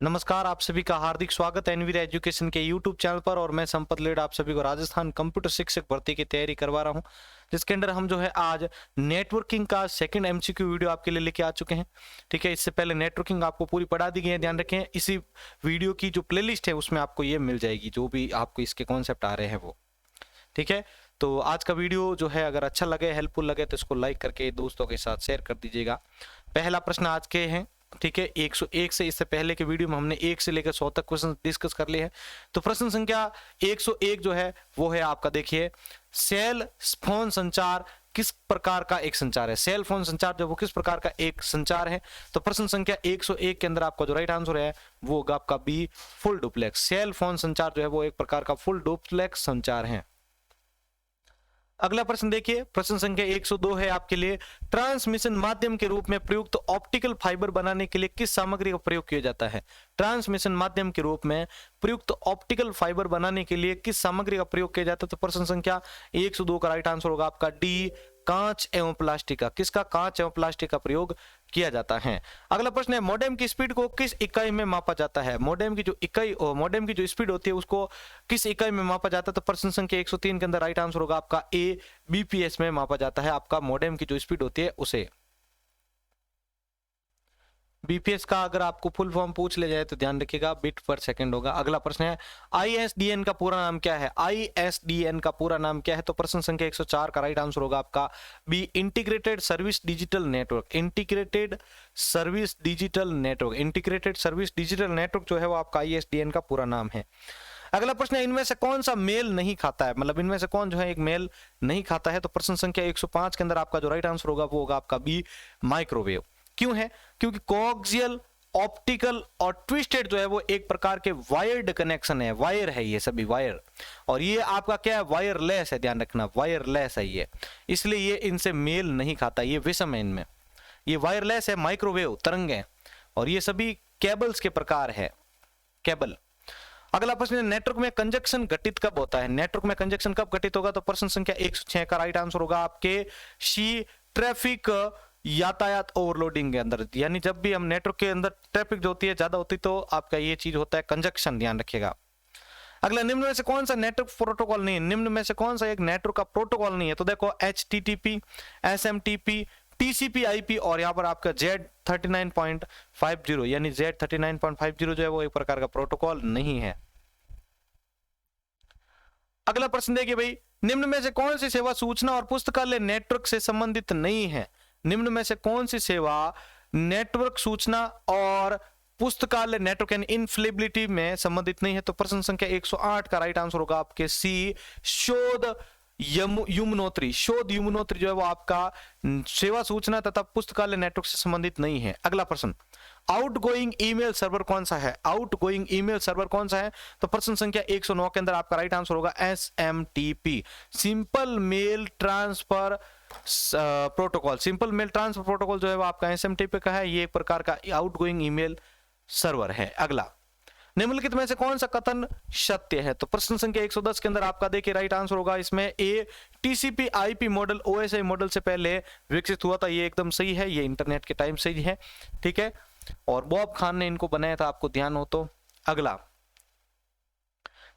नमस्कार, आप सभी का हार्दिक स्वागत है एनवीर एजुकेशन के यूट्यूब चैनल पर। और मैं संपत लेड आप सभी को राजस्थान कंप्यूटर शिक्षक भर्ती की तैयारी करवा रहा हूं, जिसके अंदर हम जो है आज नेटवर्किंग का सेकंड एमसीक्यू वीडियो आपके लिए लेके आ चुके हैं। ठीक है, इससे पहले नेटवर्किंग आपको पूरी पढ़ा दी गई है, ध्यान रखें। इसी वीडियो की जो प्लेलिस्ट है उसमें आपको ये मिल जाएगी, जो भी आपको इसके कॉन्सेप्ट आ रहे हैं वो। ठीक है, तो आज का वीडियो जो है अगर अच्छा लगे, हेल्पफुल लगे तो इसको लाइक करके दोस्तों के साथ शेयर कर दीजिएगा। पहला प्रश्न आज के हैं, ठीक है, 101 से, इससे पहले के वीडियो में हमने 1 से लेकर 100 तक क्वेश्चन डिस्कस कर लिए हैं। तो प्रश्न संख्या 101 जो है वो है आपका, देखिए, सेल फोन संचार किस प्रकार का एक संचार है। सेल फोन संचार जो वो किस प्रकार का एक संचार है। तो प्रश्न संख्या 101 के अंदर आपका जो राइट आंसर है वो होगा आपका B, full duplex. Cell phone संचार जो है वो एक प्रकार का फुल डुप्लेक्स संचार है। अगला प्रश्न देखिए, प्रश्न संख्या 102 है आपके लिए, ट्रांसमिशन माध्यम के रूप में प्रयुक्त ऑप्टिकल फाइबर बनाने के लिए किस सामग्री का प्रयोग किया जाता है। ट्रांसमिशन माध्यम के रूप में प्रयुक्त ऑप्टिकल फाइबर बनाने के लिए किस सामग्री का प्रयोग किया जाता है। तो प्रश्न संख्या 102 का राइट आंसर होगा आपका डी, कांच एवं प्लास्टिक का। किसका? कांच एवं प्लास्टिक का प्रयोग किया जाता है। अगला प्रश्न है, मोडेम की स्पीड को किस इकाई में मापा जाता है। मोडेम की जो स्पीड होती है उसको किस इकाई में मापा जाता है। तो प्रश्न संख्या 103 के अंदर राइट आंसर होगा आपका ए, बीपीएस में मापा जाता है आपका मोडेम की जो स्पीड होती है उसे। बीपीएस का अगर आपको फुल फॉर्म पूछ ले जाए तो ध्यान रखिएगा, बिट पर सेकंड होगा। अगला प्रश्न है, आईएसडीएन का पूरा नाम क्या है। आईएसडीएन का पूरा नाम क्या है। तो प्रश्न संख्या 104 का राइट आंसर होगा आपका B, integrated service digital network. Integrated service digital network, integrated service digital network जो है वो आपका आईएसडीएन का पूरा नाम है। अगला प्रश्न है, इनमें से कौन सा मेल नहीं खाता है, मतलब इनमें से कौन जो है एक मेल नहीं खाता है। तो प्रश्न संख्या 105 के अंदर आपका जो राइट आंसर होगा वो होगा आपका बी, माइक्रोवेव। क्यों है? क्योंकि कोएक्सियल, ऑप्टिकल और ट्विस्टेड जो है वो एक प्रकार के वायर्ड कनेक्शन है, वायर है ये सभी वायर, और ये आपका क्या है, वायरलेस है, ध्यान रखना, वायरलेस है ये, इसलिए ये इनसे मेल नहीं खाता, ये विषम है इनमें, ये वायरलेस है, माइक्रोवेव तरंग है, और ये सभी केबल्स के प्रकार है, केबल। अगला प्रश्न है, नेटवर्क में कंजक्शन घटित कब होता है। नेटवर्क में कंजक्शन कब घटित होगा। तो प्रश्न संख्या 106 का राइट आंसर होगा आपके सी, ट्रैफिक यातायात ओवरलोडिंग के अंदर, यानी जब भी हम नेटवर्क के अंदर ट्रैफिक जो होती है ज्यादा होती है तो आपका ये चीज होता है कंजक्शन, ध्यान रखिएगा। अगला, निम्न में से कौन सा नेटवर्क प्रोटोकॉल नहीं है। निम्न में से कौन सा एक नेटवर्क का प्रोटोकॉल नहीं है। तो देखो, HTTP, SMTP, TCP/IP और यहाँ पर आपका Z39.50, यानी Z39.50 जो है वो एक प्रकार का प्रोटोकॉल नहीं है। अगला प्रश्न देखिए भाई, निम्न में से कौन सी सेवा सूचना और पुस्तकालय नेटवर्क से संबंधित नहीं है। निम्न में से कौन सी सेवा नेटवर्क, सूचना और पुस्तकालय नेटवर्क एंड इनफ्लेबिलिटी में संबंधित नहीं है। तो प्रश्न संख्या 108 का राइट आंसर होगा आपके सी, शोध युमनोत्री। शोध युमनोत्री जो है वो आपका सेवा सूचना तथा पुस्तकालय नेटवर्क से संबंधित नहीं है। अगला प्रश्न, आउटगोइंग ईमेल सर्वर कौन सा है। आउटगोइंग ईमेल सर्वर कौन सा है। तो प्रश्न संख्या 109 के अंदर आपका राइट आंसर होगा SMTP, simple mail transfer protocol. Simple mail transfer protocol जो है वो आपका SMTP का है, ये एक प्रकार का आउटगोइंग ईमेल सर्वर है। अगला, निम्नलिखित में से कौन सा कथन सत्य है। तो प्रश्न संख्या 110 के अंदर आपका देखिए राइट आंसर होगा इसमें ए, TCP/IP मॉडल OSI मॉडल से पहले विकसित हुआ था, ये एकदम सही है, ये इंटरनेट के टाइम से ही है, ठीक है, और बॉब खान ने इनको बनाया था, आपको ध्यान हो तो। अगला,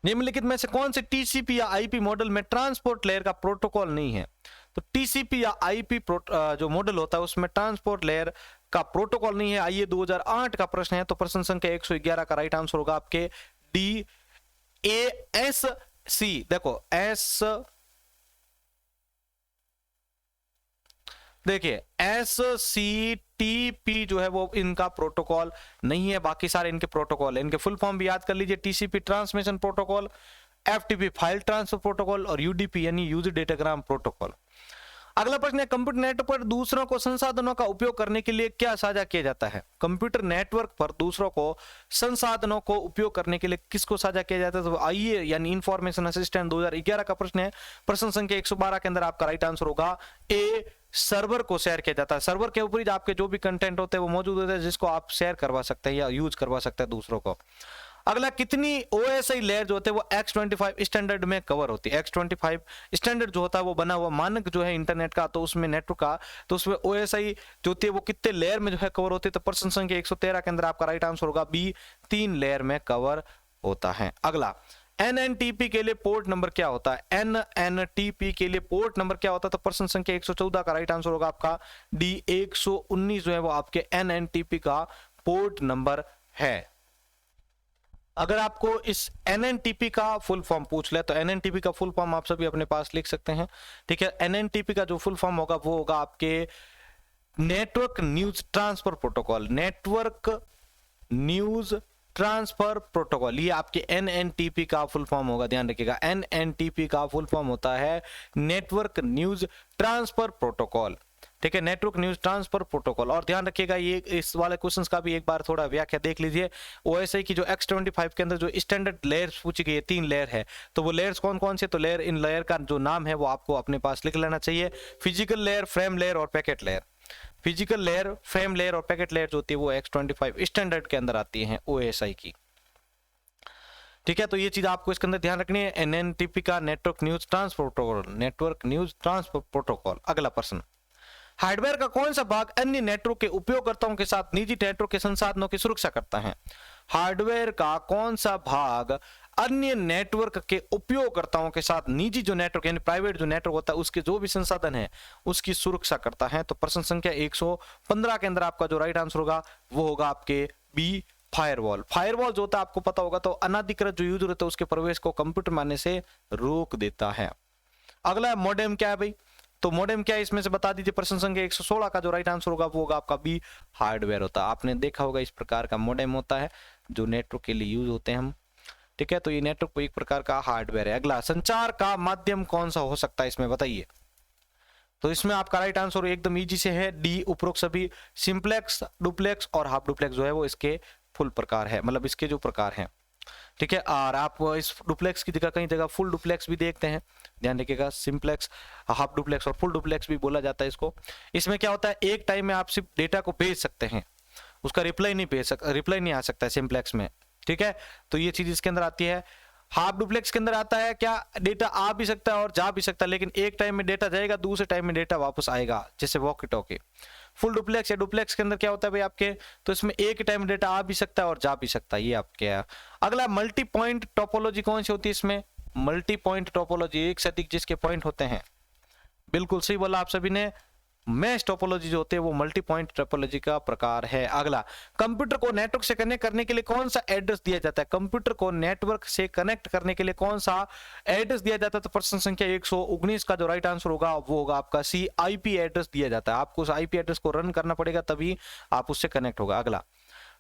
निम्नलिखित में से कौन से TCP या IP मॉडल में ट्रांसपोर्ट लेयर का प्रोटोकॉल नहीं है। तो TCP या IP जो मॉडल होता है उसमें ट्रांसपोर्ट लेयर का प्रोटोकॉल नहीं है। आइए 2008 का प्रश्न है, तो प्रश्न संख्या 111 का राइट आंसर होगा आपके DASC। देखो देखिए SCTP जो है वो इनका प्रोटोकॉल नहीं है, बाकी सारे इनके प्रोटोकॉल है। इनके फुल फॉर्म भी याद कर लीजिए, TCP transmission protocol, FTP file transfer protocol और UDP यानी यूजर डेटाग्राम प्रोटोकॉल। अगला प्रश्न है, कंप्यूटर नेटवर्क पर दूसरों को संसाधनों का उपयोग करने के लिए क्या साझा किया जाता है। कंप्यूटर नेटवर्क पर दूसरों को संसाधनों को उपयोग करने के लिए किसको साझा किया जाता है। तो आइए, यानी इंफॉर्मेशन असिस्टेंट 2011 का प्रश्न है, प्रश्न संख्या 112 के अंदर आपका राइट आंसर होगा ए, सर्वर को शेयर किया जाता है। सर्वर के ऊपर आपके जो भी कंटेंट होते हैं वो मौजूद होते हैं, जिसको आप शेयर करवा सकते हैं या यूज करवा सकते हैं दूसरों को। अगला, कितनी OSI लेयर जो होते हैं वो X25 स्टैंडर्ड में कवर होती है। X25 स्टैंडर्ड जो होता है वो बना हुआ मानक जो है इंटरनेट का, तो उसमें नेटवर्क का, तो उसमें OSI जो होती है वो कितने लेयर में जो है कवर होती है, तो प्रश्न संख्या 113 के अंदर आपका राइट आंसर होगा बी, 3 लेयर में कवर होता है। अगला, NNTP के लिए पोर्ट नंबर क्या होता है? NNTP के लिए पोर्ट नंबर क्या होता है? तो प्रश्न संख्या 114 का राइट आंसर होगा आपका डी, 119 जो है वो आपके NNTP का पोर्ट नंबर है। अगर आपको इस NNTP का फुल फॉर्म पूछ ले तो NNTP का फुल फॉर्म आप सभी अपने पास लिख सकते हैं, ठीक है। NNTP का जो फुल फॉर्म होगा वो होगा आपके network news transfer protocol, network news transfer protocol, ये आपके NNTP का फुल फॉर्म होगा, ध्यान रखिएगा। NNTP का फुल फॉर्म होता है नेटवर्क न्यूज ट्रांसफर प्रोटोकॉल, ठीक है, नेटवर्क न्यूज ट्रांसफर प्रोटोकॉल। और ध्यान रखिएगा ये इस वाले क्वेश्चंस का भी एक बार थोड़ा व्याख्या देख लीजिए। OSI की जो X25 के अंदर जो स्टैंडर्ड लेयर्स पूछी गई है, 3 लेयर है, तो वो लेयर्स कौन कौन से? तो लेयर, इन लेयर का जो नाम है वो आपको अपने पास लिख लेना चाहिए। फिजिकल लेयर, फ्रेम लेयर और packet layer. Physical layer, frame layer और पैकेट लेयर जो होती है वो X25 स्टैंडर्ड के अंदर आती है OSI की, ठीक है। तो ये चीज आपको इसके अंदर ध्यान रखनी है, NNTP का network news transfer protocol, network news transfer protocol. अगला प्रश्न, हार्डवेयर का कौन सा भाग अन्य नेटवर्क के उपयोगकर्ताओं के साथ निजी नेटवर्क के संसाधनों की सुरक्षा करता है? हार्डवेयर का कौन सा भाग अन्य नेटवर्क के उपयोगकर्ताओं के साथ निजी जो नेटवर्क यानी प्राइवेट जो नेटवर्क होता है उसके जो भी संसाधन है उसकी सुरक्षा करता है? तो प्रश्न संख्या 115 के अंदर आपका जो राइट आंसर होगा वो होगा आपके बी, फायरवॉल। फायरवॉल जो होता है आपको पता होगा, तो अनाधिकृत जो यूजर होता है उसके प्रवेश को कंप्यूटर में आने से रोक देता है। अगला, मॉडेम क्या है भाई? तो मॉडेम क्या है इसमें से बता दीजिए। प्रश्न संख्या 116 का जो राइट आंसर होगा वो होगा आपका बी, हार्डवेयर होता है। आपने देखा होगा इस प्रकार का मॉडेम होता है जो नेटवर्क के लिए यूज होते हैं हम, ठीक है। तो ये नेटवर्क एक प्रकार का हार्डवेयर है। अगला, संचार का माध्यम कौन सा हो सकता है इसमें बताइए? तो इसमें आपका राइट आंसर एकदम इजी से है डी, उपरोक्त सभी। सिंप्लेक्स, डुप्लेक्स और हाफ डुप्लेक्स जो है वो इसके फुल प्रकार है, मतलब इसके जो प्रकार हैं, ठीक है। और आप इस डुप्लेक्स की जगह कई जगह फुल डुप्लेक्स भी देखते हैं, ध्यान रखिएगा। सिंप्लेक्स, हाफ डुप्लेक्स और फुल डुप्लेक्स भी बोला जाता है इसको। इसमें क्या होता है, एक टाइम में आप सिर्फ डेटा को भेज सकते हैं, उसका रिप्लाई नहीं आ सकता है सिंप्लेक्स में, ठीक है। तो ये चीज इसके अंदर आती है। हाफ डुप्लेक्स के अंदर आता है क्या, डेटा आ भी सकता है और जा भी सकता है, लेकिन एक टाइम में डेटा जाएगा, दूसरे टाइम में डेटा वापस आएगा, जैसे वॉकी टॉकी। फुल डुप्लेक्स या डुप्लेक्स के अंदर क्या होता है भाई आपके, तो इसमें एक टाइम डेटा आ भी सकता है और जा भी सकता है, ये आपके है। अगला, मल्टी पॉइंट टोपोलॉजी कौन सी होती है इसमें? मल्टी पॉइंट टोपोलॉजी, एक से अधिक जिसके पॉइंट होते हैं, बिल्कुल सही बोला आप सभी ने। मैश टोपोलॉजी जो होते हैं वो मल्टी पॉइंट टोपोलॉजी का प्रकार है। अगला, कंप्यूटर को नेटवर्क से कनेक्ट करने के लिए कौन सा एड्रेस दिया जाता है? कंप्यूटर को नेटवर्क से कनेक्ट करने के लिए कौन सा एड्रेस दिया जाता है? तो प्रश्न संख्या 119 का जो राइट आंसर होगा वो होगा आपका सी, IP एड्रेस दिया जाता है। आपको उस IP एड्रेस को रन करना पड़ेगा तभी आप उससे कनेक्ट होगा। अगला,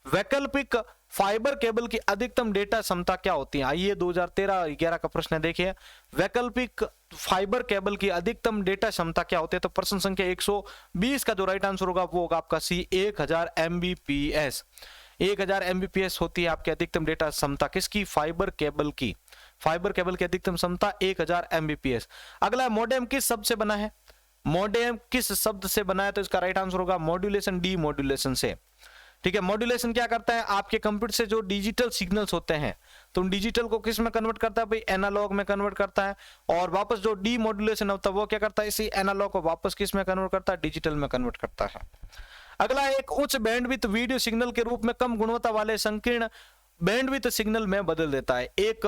वैकल्पिक फाइबर केबल की अधिकतम डेटा क्षमता क्या होती है? आइए 2013-11 का प्रश्न देखिए, वैकल्पिक फाइबर केबल की अधिकतम डेटा क्षमता क्या होती है? तो प्रश्न संख्या 120 का जो राइट आंसर होगा वो होगा आपका सी, 1000 Mbps। 1000 Mbps होती है आपकी अधिकतम डेटा क्षमता किसकी? फाइबर केबल की। फाइबर केबल की अधिकतम क्षमता 1000 Mbps। अगला, मॉडेम किस शब्द से बना है? मॉडेम किस शब्द से बना है? तो इसका राइट आंसर होगा मॉड्यूलेशन, डी मॉड्यूलेशन से, ठीक है। मॉड्यूलेशन क्या करता है, आपके कंप्यूटर से जो डिजिटल सिग्नल्स होते हैं तो डिजिटल को किस में कन्वर्ट करता है भाई? एनालॉग में कन्वर्ट करता है। और वापस जो डी मॉड्यूलेशन होता है वो क्या करता है, इसी एनालॉग को वापस किस में कन्वर्ट करता है? डिजिटल में कन्वर्ट करता है। अगला, एक उच्च बैंडविड्थ वीडियो सिग्नल के रूप में कम गुणवत्ता वाले संकीर्ण बैंडविड्थ सिग्नल में बदल देता है। एक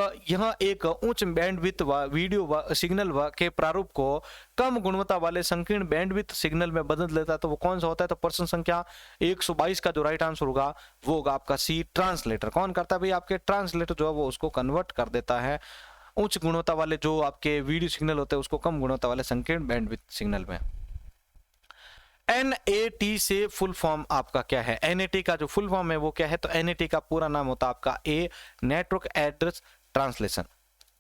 उच्च बैंडविड्थ वीडियो सिग्नल के प्रारूप को कम गुणवत्ता वाले संकीर्ण बैंडविड्थ सिग्नल में बदल देता है, तो वो कौन सा होता है? तो प्रश्न संख्या 122 का जो राइट आंसर होगा वो होगा आपका सी, ट्रांसलेटर। कौन करता है भाई? आपके ट्रांसलेटर जो है वो उसको कन्वर्ट कर देता है उच्च गुणवत्ता वाले जो आपके वीडियो सिग्नल होते हैं उसको कम गुणवत्ता वाले संकीर्ण बैंडविड्थ सिग्नल में। NAT से फुल फॉर्म आपका क्या है? NAT का जो फुल फॉर्म है वो क्या है? तो NAT का पूरा नाम होता है आपका ए, नेटवर्क एड्रेस ट्रांसलेशन,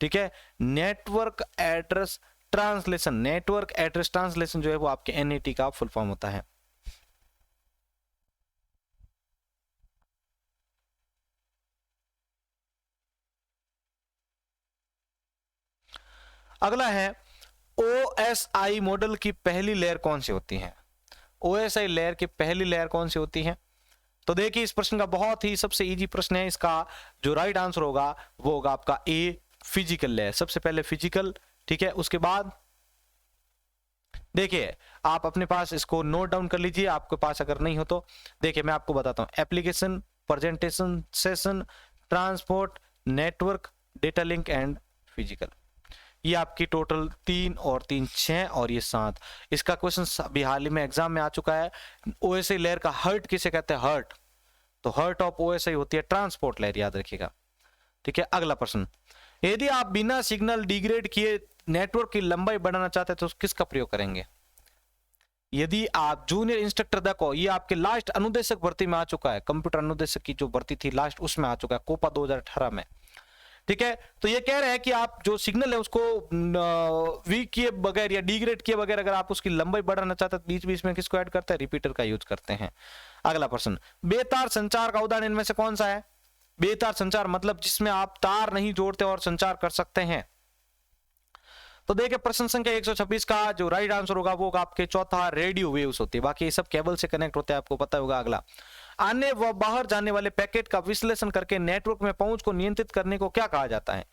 ठीक है। Network address translation, network address translation जो है वो आपके NAT का फुल फॉर्म होता है। अगला है, OSI मॉडल की पहली लेयर कौन सी होती है? OSI लेयर की पहली लेयर कौन सी होती है? तो देखिए इस प्रश्न का बहुत ही सबसे इजी प्रश्न है, इसका जो राइट आंसर होगा वो होगा आपका ए, फिजिकल लेयर। सबसे पहले फिजिकल, ठीक है। उसके बाद देखिए आप अपने पास इसको नोट डाउन कर लीजिए, आपके पास अगर नहीं हो तो देखिए मैं आपको बताता हूं। Application, presentation, session, transport, network, data link and physical. ये आपकी टोटल 3 और 3 6 और ये 7। इसका क्वेश्चन अभी हाल ही में एग्जाम में आ चुका है। ओएसआई लेयर का हर्ट किसे कहते हैं? हर्ट। तो हर्ट ऑफ ओएसआई होती है ट्रांसपोर्ट लेयर, याद रखिएगा, ठीक है। अगला प्रश्न, यदि आप बिना सिग्नल डिग्रेड किए नेटवर्क की लंबाई बढ़ाना चाहते हैं तो किसका प्रयोग करेंगे? यदि आप जूनियर इंस्ट्रक्टर देखो, ये आपके लास्ट अनुदेशक भर्ती में आ चुका है, कंप्यूटर अनुदेशक की जो भर्ती थी लास्ट उसमें आ चुका है, कोपा 2018 में, ठीक है। तो ये कह रहे हैं कि आप जो सिग्नल है उसको वीक किए बगैर या डिग्रेड किए बगैर अगर आप उसकी लंबाई बढ़ाना चाहते हैं तो बीच बीच में किसको ऐड करते हैं? रिपीटर का यूज करते हैं। अगला प्रश्न, बेतार संचार का उदाहरण इनमें से कौन सा है? बेतार संचार मतलब जिसमें आप तार नहीं जोड़ते और संचार कर सकते हैं। तो देखिए प्रश्न संख्या 126 का जो राइट आंसर होगा वो होगा आपके चौथा, रेडियो वेव्स होती है। बाकी ये सब केबल से कनेक्ट होते हैं, आपको पता होगा। अगला, आने व बाहर जाने वाले पैकेट का विश्लेषण करके नेटवर्क में पहुंच को नियंत्रित करने को क्या कहा जाता है?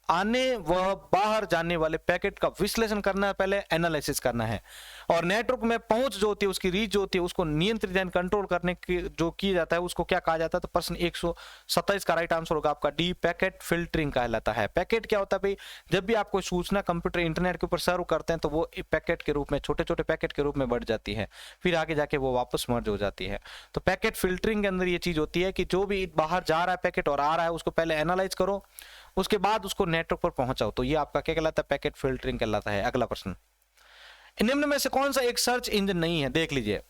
आने व बाहर जाने वाले पैकेट का विश्लेषण करना है, पहले एनालिसिस करना है, और नेटवर्क में पहुंच जो होती है उसकी रीच जो होती है उसको नियंत्रित एंड कंट्रोल करने की जो किया जाता है उसको क्या कहा जाता है? तो प्रश्न 127 का राइट आंसर होगा आपका डी, पैकेट फिल्टरिंग कहलाता है। पैकेट क्या होता है भाई? जब भी आप कोई सूचना कंप्यूटर इंटरनेट के ऊपर सर्व करते हैं तो वो पैकेट के रूप में, छोटे छोटे पैकेट के रूप में बढ़ जाती है, फिर आगे जाके वो वापस मर्ज हो जाती है। तो पैकेट फिल्टरिंग के अंदर ये चीज होती है कि जो भी बाहर जा रहा है पैकेट और आ रहा है उसको पहले एनालाइज करो, उसके बाद उसको नेटवर्क पर पहुंचाओ। तो ये आपका क्या कहलाता है? पैकेट फिल्टरिंग कहलाता है। अगला प्रश्न, निम्न में से कौन सा एक सर्च इंजन नहीं है? देख लीजिए,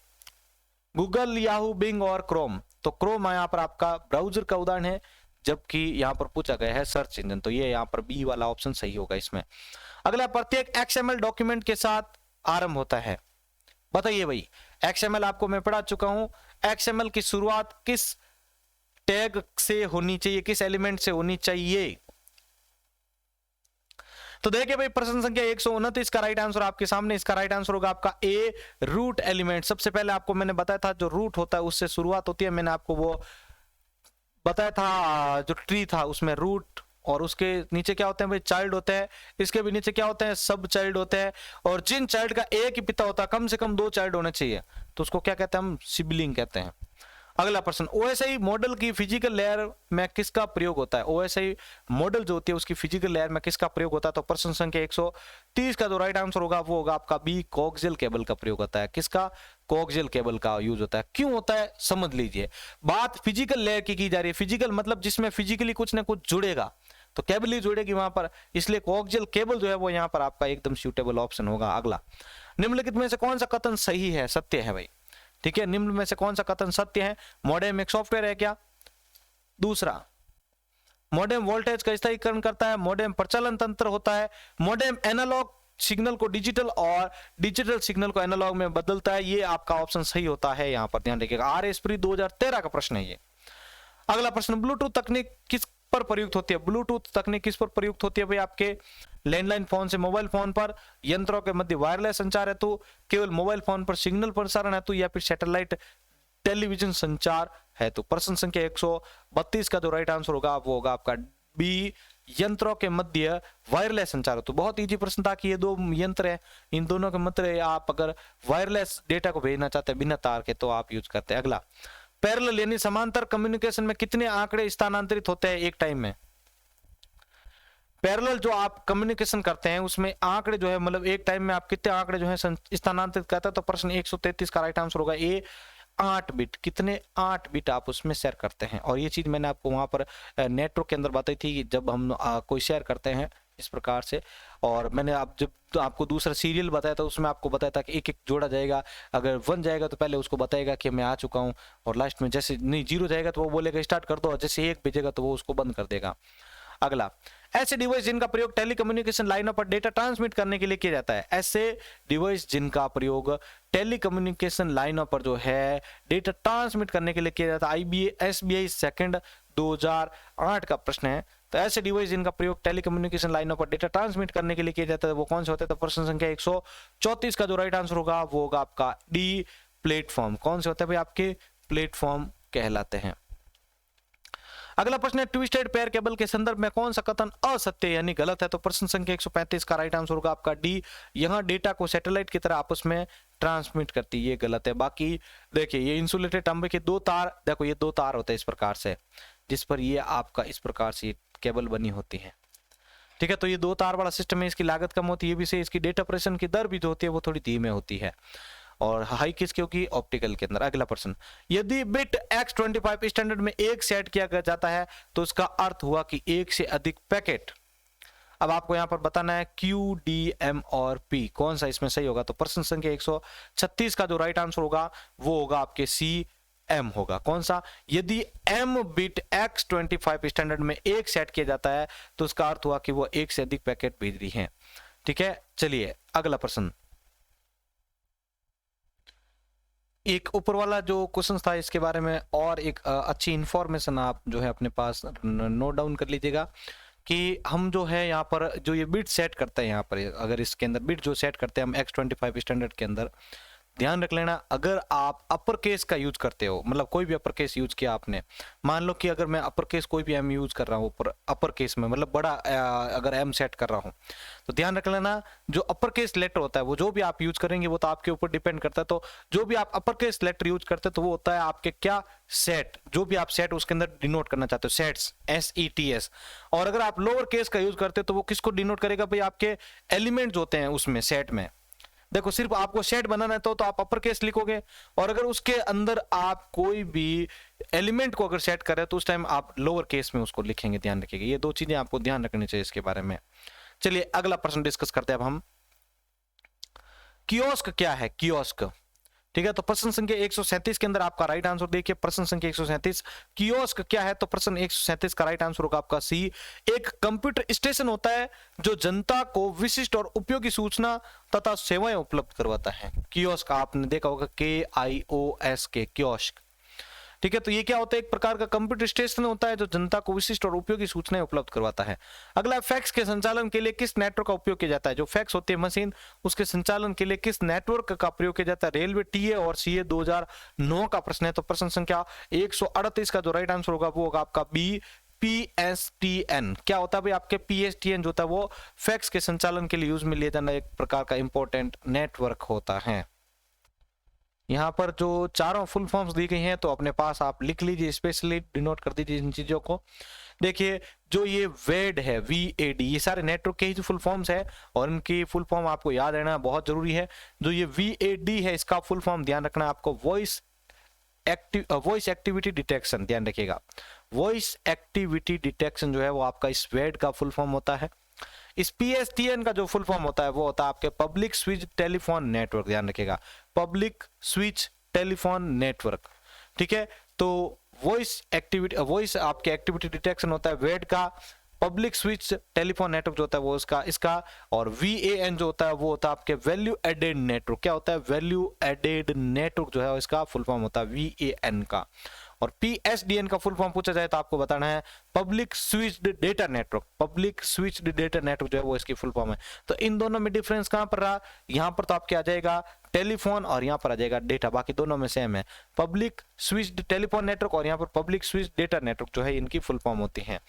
गूगल, याहू, बिंग और क्रोम। तो क्रोम यहाँ पर आपका ब्राउजर का उदाहरण है, जबकि यहाँ पर पूछा गया है सर्च इंजन, तो ये यहाँ पर बी वाला ऑप्शन सही होगा इसमें। अगला, प्रत्येक XML डॉक्यूमेंट के साथ आरंभ होता है। बताइए भाई, XML आपको मैं पढ़ा चुका हूं, XML की शुरुआत किस टैग से होनी चाहिए, किस एलिमेंट से होनी चाहिए? तो देखिए भाई प्रश्न संख्या 129 का राइट आंसर आपके सामने, इसका राइट आंसर होगा आपका ए, रूट एलिमेंट। सबसे पहले आपको मैंने बताया था जो रूट होता है उससे शुरुआत होती है, मैंने आपको वो बताया था, जो ट्री था उसमें रूट और उसके नीचे क्या होते हैं भाई? चाइल्ड होते हैं। इसके भी नीचे क्या होते हैं? सब चाइल्ड होते हैं। और जिन चाइल्ड का एक ही पिता होता है, कम से कम 2 चाइल्ड होने चाहिए, तो उसको क्या कहते हैं? हम सिबलिंग कहते हैं। अगला प्रश्न, ओएसआई मॉडल की फिजिकल लेयर में किसका प्रयोग होता है? ओएसआई मॉडल जो होती है उसकी फिजिकल लेयर में किसका प्रयोग होता है? तो प्रश्न संख्या 130 का जो राइट आंसर होगा वो होगा आपका बी, कोएक्सियल केबल का प्रयोग होता है। किसका? कोएक्सियल केबल का यूज होता है। क्यों होता है समझ लीजिए। बात फिजिकल लेयर की जा रही है, फिजिकल मतलब जिसमें फिजिकली कुछ ना कुछ जुड़ेगा, तो केबल ही जुड़ेगी वहां पर, इसलिए कोएक्सियल केबल जो है वो यहाँ पर आपका एकदम सूटेबल ऑप्शन होगा। अगला, निम्नलिखित में से कौन सा कथन सही है, सत्य है भाई? ठीक है, निम्न में से कौन सा कथन सत्य है? मॉडेम एक सॉफ्टवेयर है क्या? दूसरा, मॉडेम वोल्टेज का स्थायीकरण करता है। मॉडेम प्रचलन तंत्र होता है। मॉडेम एनालॉग सिग्नल को डिजिटल और डिजिटल सिग्नल को एनालॉग में बदलता है। ये आपका ऑप्शन सही होता है, यहां पर ध्यान रखिएगा। RSP 2013 का प्रश्न है ये। अगला प्रश्न, ब्लूटूथ तकनीक किस पर प्रयुक्त होती है? ब्लूटूथ तकनीक किस पर प्रयुक्त होती है भाई? आपके लैंडलाइन फोन से मोबाइल फोन पर, यंत्रों के मध्य वायरलेस संचार हेतु, केवल मोबाइल फोन पर सिग्नल प्रसारण हेतु, या फिर सैटेलाइट टेलीविजन संचार हेतु। प्रश्न संख्या 132 का जो राइट आंसर होगा वो होगा आपका बी, यंत्रों के मध्य वायरलेस संचार हेतु। बहुत इजी प्रश्न था कि ये 2 यंत्र है, इन दोनों के मध्य आप अगर वायरलेस डेटा को भेजना चाहते हैं बिना तार के तो आप यूज करते हैं। अगला, पैरेलल यानी समांतर कम्युनिकेशन में कितने आंकड़े स्थानांतरित होते हैं एक टाइम में? पैरेलल जो आप कम्युनिकेशन करते हैं उसमें आंकड़े जो है मतलब एक टाइम में आप कितने आंकड़े जो है स्थानांतरित करते हैं? तो प्रश्न 133 का राइट आंसर होगा ए, 8 बिट। कितने? 8 बिट आप उसमें शेयर करते हैं। और ये चीज मैंने आपको वहां पर नेटवर्क के अंदर बताई थी कि जब हम कोई शेयर करते हैं इस प्रकार से, और मैंने आप जब तो आपको दूसरा सीरियल बताया था उसमें आपको बताया था कि एक एक जोड़ा जाएगा, अगर 1 जाएगा तो पहले उसको बताएगा कि मैं आ चुका हूं, और लास्ट में जैसे नहीं 0 जाएगा तो वो बोलेगा स्टार्ट कर दो, और जैसे 1 भेजेगा तो वो उसको बंद कर देगा। अगला, ऐसे डिवाइस जिनका प्रयोग टेलीकम्युनिकेशन लाइनों पर डेटा ट्रांसमिट करने के लिए किया जाता है। ऐसे डिवाइस जिनका प्रयोग टेलीकम्युनिकेशन लाइनों पर जो है डेटा ट्रांसमिट करने के लिए किया जाता है। SBI सेकंड 2008 का प्रश्न है। तो ऐसे डिवाइस जिनका प्रयोग टेलीकम्युनिकेशन लाइनों पर डेटा ट्रांसमिट करने के लिए किया जाता है वो कौन से होते हैं? तो प्रश्न संख्या 134 का जो राइट आंसर होगा वो होगा आपका डी, प्लेटफॉर्म। कौन से होते हैं भाई? आपके प्लेटफॉर्म कहलाते हैं। अगला प्रश्न है ट्विस्टेड पेयर केबल के संदर्भ में कौन सा कथन असत्य यानी गलत है? तो प्रश्न संख्या 135 का राइट आंसर होगा आपका डी। यहां डेटा को सैटेलाइट की तरह आपस में ट्रांसमिट करती है, ये गलत है। बाकी देखिए ये इंसुलेटेड तांबे के दो तार, देखो ये दो तार होते हैं इस प्रकार से, जिस पर ये आपका इस प्रकार से केबल बनी होती है, ठीक है। तो ये दो तार वाला सिस्टम है, इसकी लागत कम होती है, ये भी सही। इसकी डेटा ऑपरेशन की दर भी जो होती है वो थोड़ी धीमे होती है, और हाई किसकी होगी? ऑप्टिकल के अंदर। अगला प्रश्न, यदि बिट X25 स्टैंडर्ड में एक सेट किया जाता है तो इसका अर्थ हुआ कि एक से अधिक पैकेट। अब आपको यहां पर बताना है Q, D, M और P कौन सा इसमें सही होगा। तो प्रश्न संख्या 136 का जो राइट आंसर होगा वो होगा आपके C, M होगा। कौन सा? यदि M बिट X25 स्टैंडर्ड में एक सेट किया जाता है तो उसका अर्थ हुआ कि वो एक से अधिक पैकेट भेज रही है, ठीक है। चलिए अगला प्रश्न, एक ऊपर वाला जो क्वेश्चन था इसके बारे में और एक अच्छी इंफॉर्मेशन आप जो है अपने पास नोट डाउन कर लीजिएगा कि हम जो है यहाँ पर जो ये बिट सेट करते हैं, यहाँ पर अगर इसके अंदर बिट जो सेट करते हैं हम X25 स्टैंडर्ड के अंदर, ध्यान रख लेना अगर आप अपर केस का यूज करते हो, मतलब कोई भी अपर केस यूज किया आपने, मान लो कि अगर मैं अपर केस कोई भी एम यूज कर रहा हूँ अपर केस में, मतलब बड़ा अगर एम सेट कर रहा हूँ, तो ध्यान रख लेना जो अपर केस लेटर होता है वो जो भी आप यूज करेंगे वो तो आपके ऊपर डिपेंड करता है। तो जो भी आप अपर केस लेटर यूज करते हैं तो वो होता है आपके क्या? सेट। जो भी आप सेट उसके अंदर डिनोट करना चाहते हो, सेट्स, SETS। और अगर आप लोअर केस का यूज करते हो तो वो किसको डिनोट करेगा? भाई आपके एलिमेंट्स होते हैं उसमें सेट में। देखो सिर्फ आपको सेट बनाना है तो आप अपर केस लिखोगे, और अगर उसके अंदर आप कोई भी एलिमेंट को अगर सेट कर रहे हो तो उस टाइम आप लोअर केस में उसको लिखेंगे। ध्यान रखिएगा, ये दो चीजें आपको ध्यान रखनी चाहिए इसके बारे में। चलिए अगला प्रश्न डिस्कस करते हैं अब हम। कियोस्क क्या है? कियोस्क, ठीक है। तो प्रश्न संख्या 137 के अंदर आपका राइट आंसर देखिए, प्रश्न संख्या 137 कियोस्क क्या है? तो प्रश्न 137 का राइट आंसर होगा आपका सी। एक कंप्यूटर स्टेशन होता है जो जनता को विशिष्ट और उपयोगी सूचना तथा सेवाएं उपलब्ध करवाता है। कियोस्क आपने देखा होगा KIOSK, कियोस्क, ठीक है। तो ये क्या होता है? एक प्रकार का कंप्यूटर स्टेशन होता है जो जनता को विशिष्ट और उपयोगी सूचनाएं उपलब्ध करवाता है। अगला, फैक्स के संचालन के लिए किस नेटवर्क का उपयोग किया जाता है? जो फैक्स होती है मशीन, उसके संचालन के लिए किस नेटवर्क का प्रयोग किया जाता है? रेलवे, TA और CA 2009 का प्रश्न है। तो प्रश्न संख्या 138 का जो राइट आंसर होगा वो होगा आपका B, PSTN। क्या होता है भाई? आपके PSTN जो होता है वो फैक्स के संचालन के लिए यूज में लिया जाना एक प्रकार का इंपॉर्टेंट नेटवर्क होता है। यहाँ पर जो चारों फुल फॉर्म्स दी गई हैं तो अपने पास आप लिख लीजिए, स्पेशली डिनोट कर दीजिए इन चीजों को। देखिए जो ये वेड है, VAD, ये सारे नेटवर्क के ही जो फुल फॉर्म्स है और इनकी फुल फॉर्म आपको याद रहना बहुत जरूरी है। जो ये VAD है इसका फुल फॉर्म ध्यान रखना आपको, वॉइस एक्टिविटी डिटेक्शन। ध्यान रखिएगा, वॉइस एक्टिविटी डिटेक्शन जो है वो आपका इस वेड का फुल फॉर्म होता है। इस PSTN का जो फुल फॉर्म होता है वो होता है आपके पब्लिक स्विच टेलीफोन नेटवर्क। ध्यान रखिएगा, पब्लिक स्विच टेलीफोन नेटवर्क, ठीक है। तो वॉइस आपके एक्टिविटी डिटेक्शन होता है वेड का, पब्लिक स्विच टेलीफोन नेटवर्क जो होता है वो इसका, और VAN जो होता है वो होता है आपके वैल्यू एडेड नेटवर्क। क्या होता है? वैल्यू एडेड नेटवर्क जो है इसका फुल फॉर्म होता है VAN का। और PSDN का फुल फॉर्म पूछा जाए तो आपको बताना है public switched data network. Public switched data network जो है वो इसकी फुल फॉर्म है। तो इन दोनों में डिफरेंस कहां पर रहा? यहां पर तो आपके आ जाएगा टेलीफोन और यहां पर आ जाएगा डेटा, बाकी दोनों में सेम है। पब्लिक स्विच्ड टेलीफोन नेटवर्क और यहां पर पब्लिक स्विच्ड डेटा नेटवर्क जो है इनकी फुल फॉर्म होती है।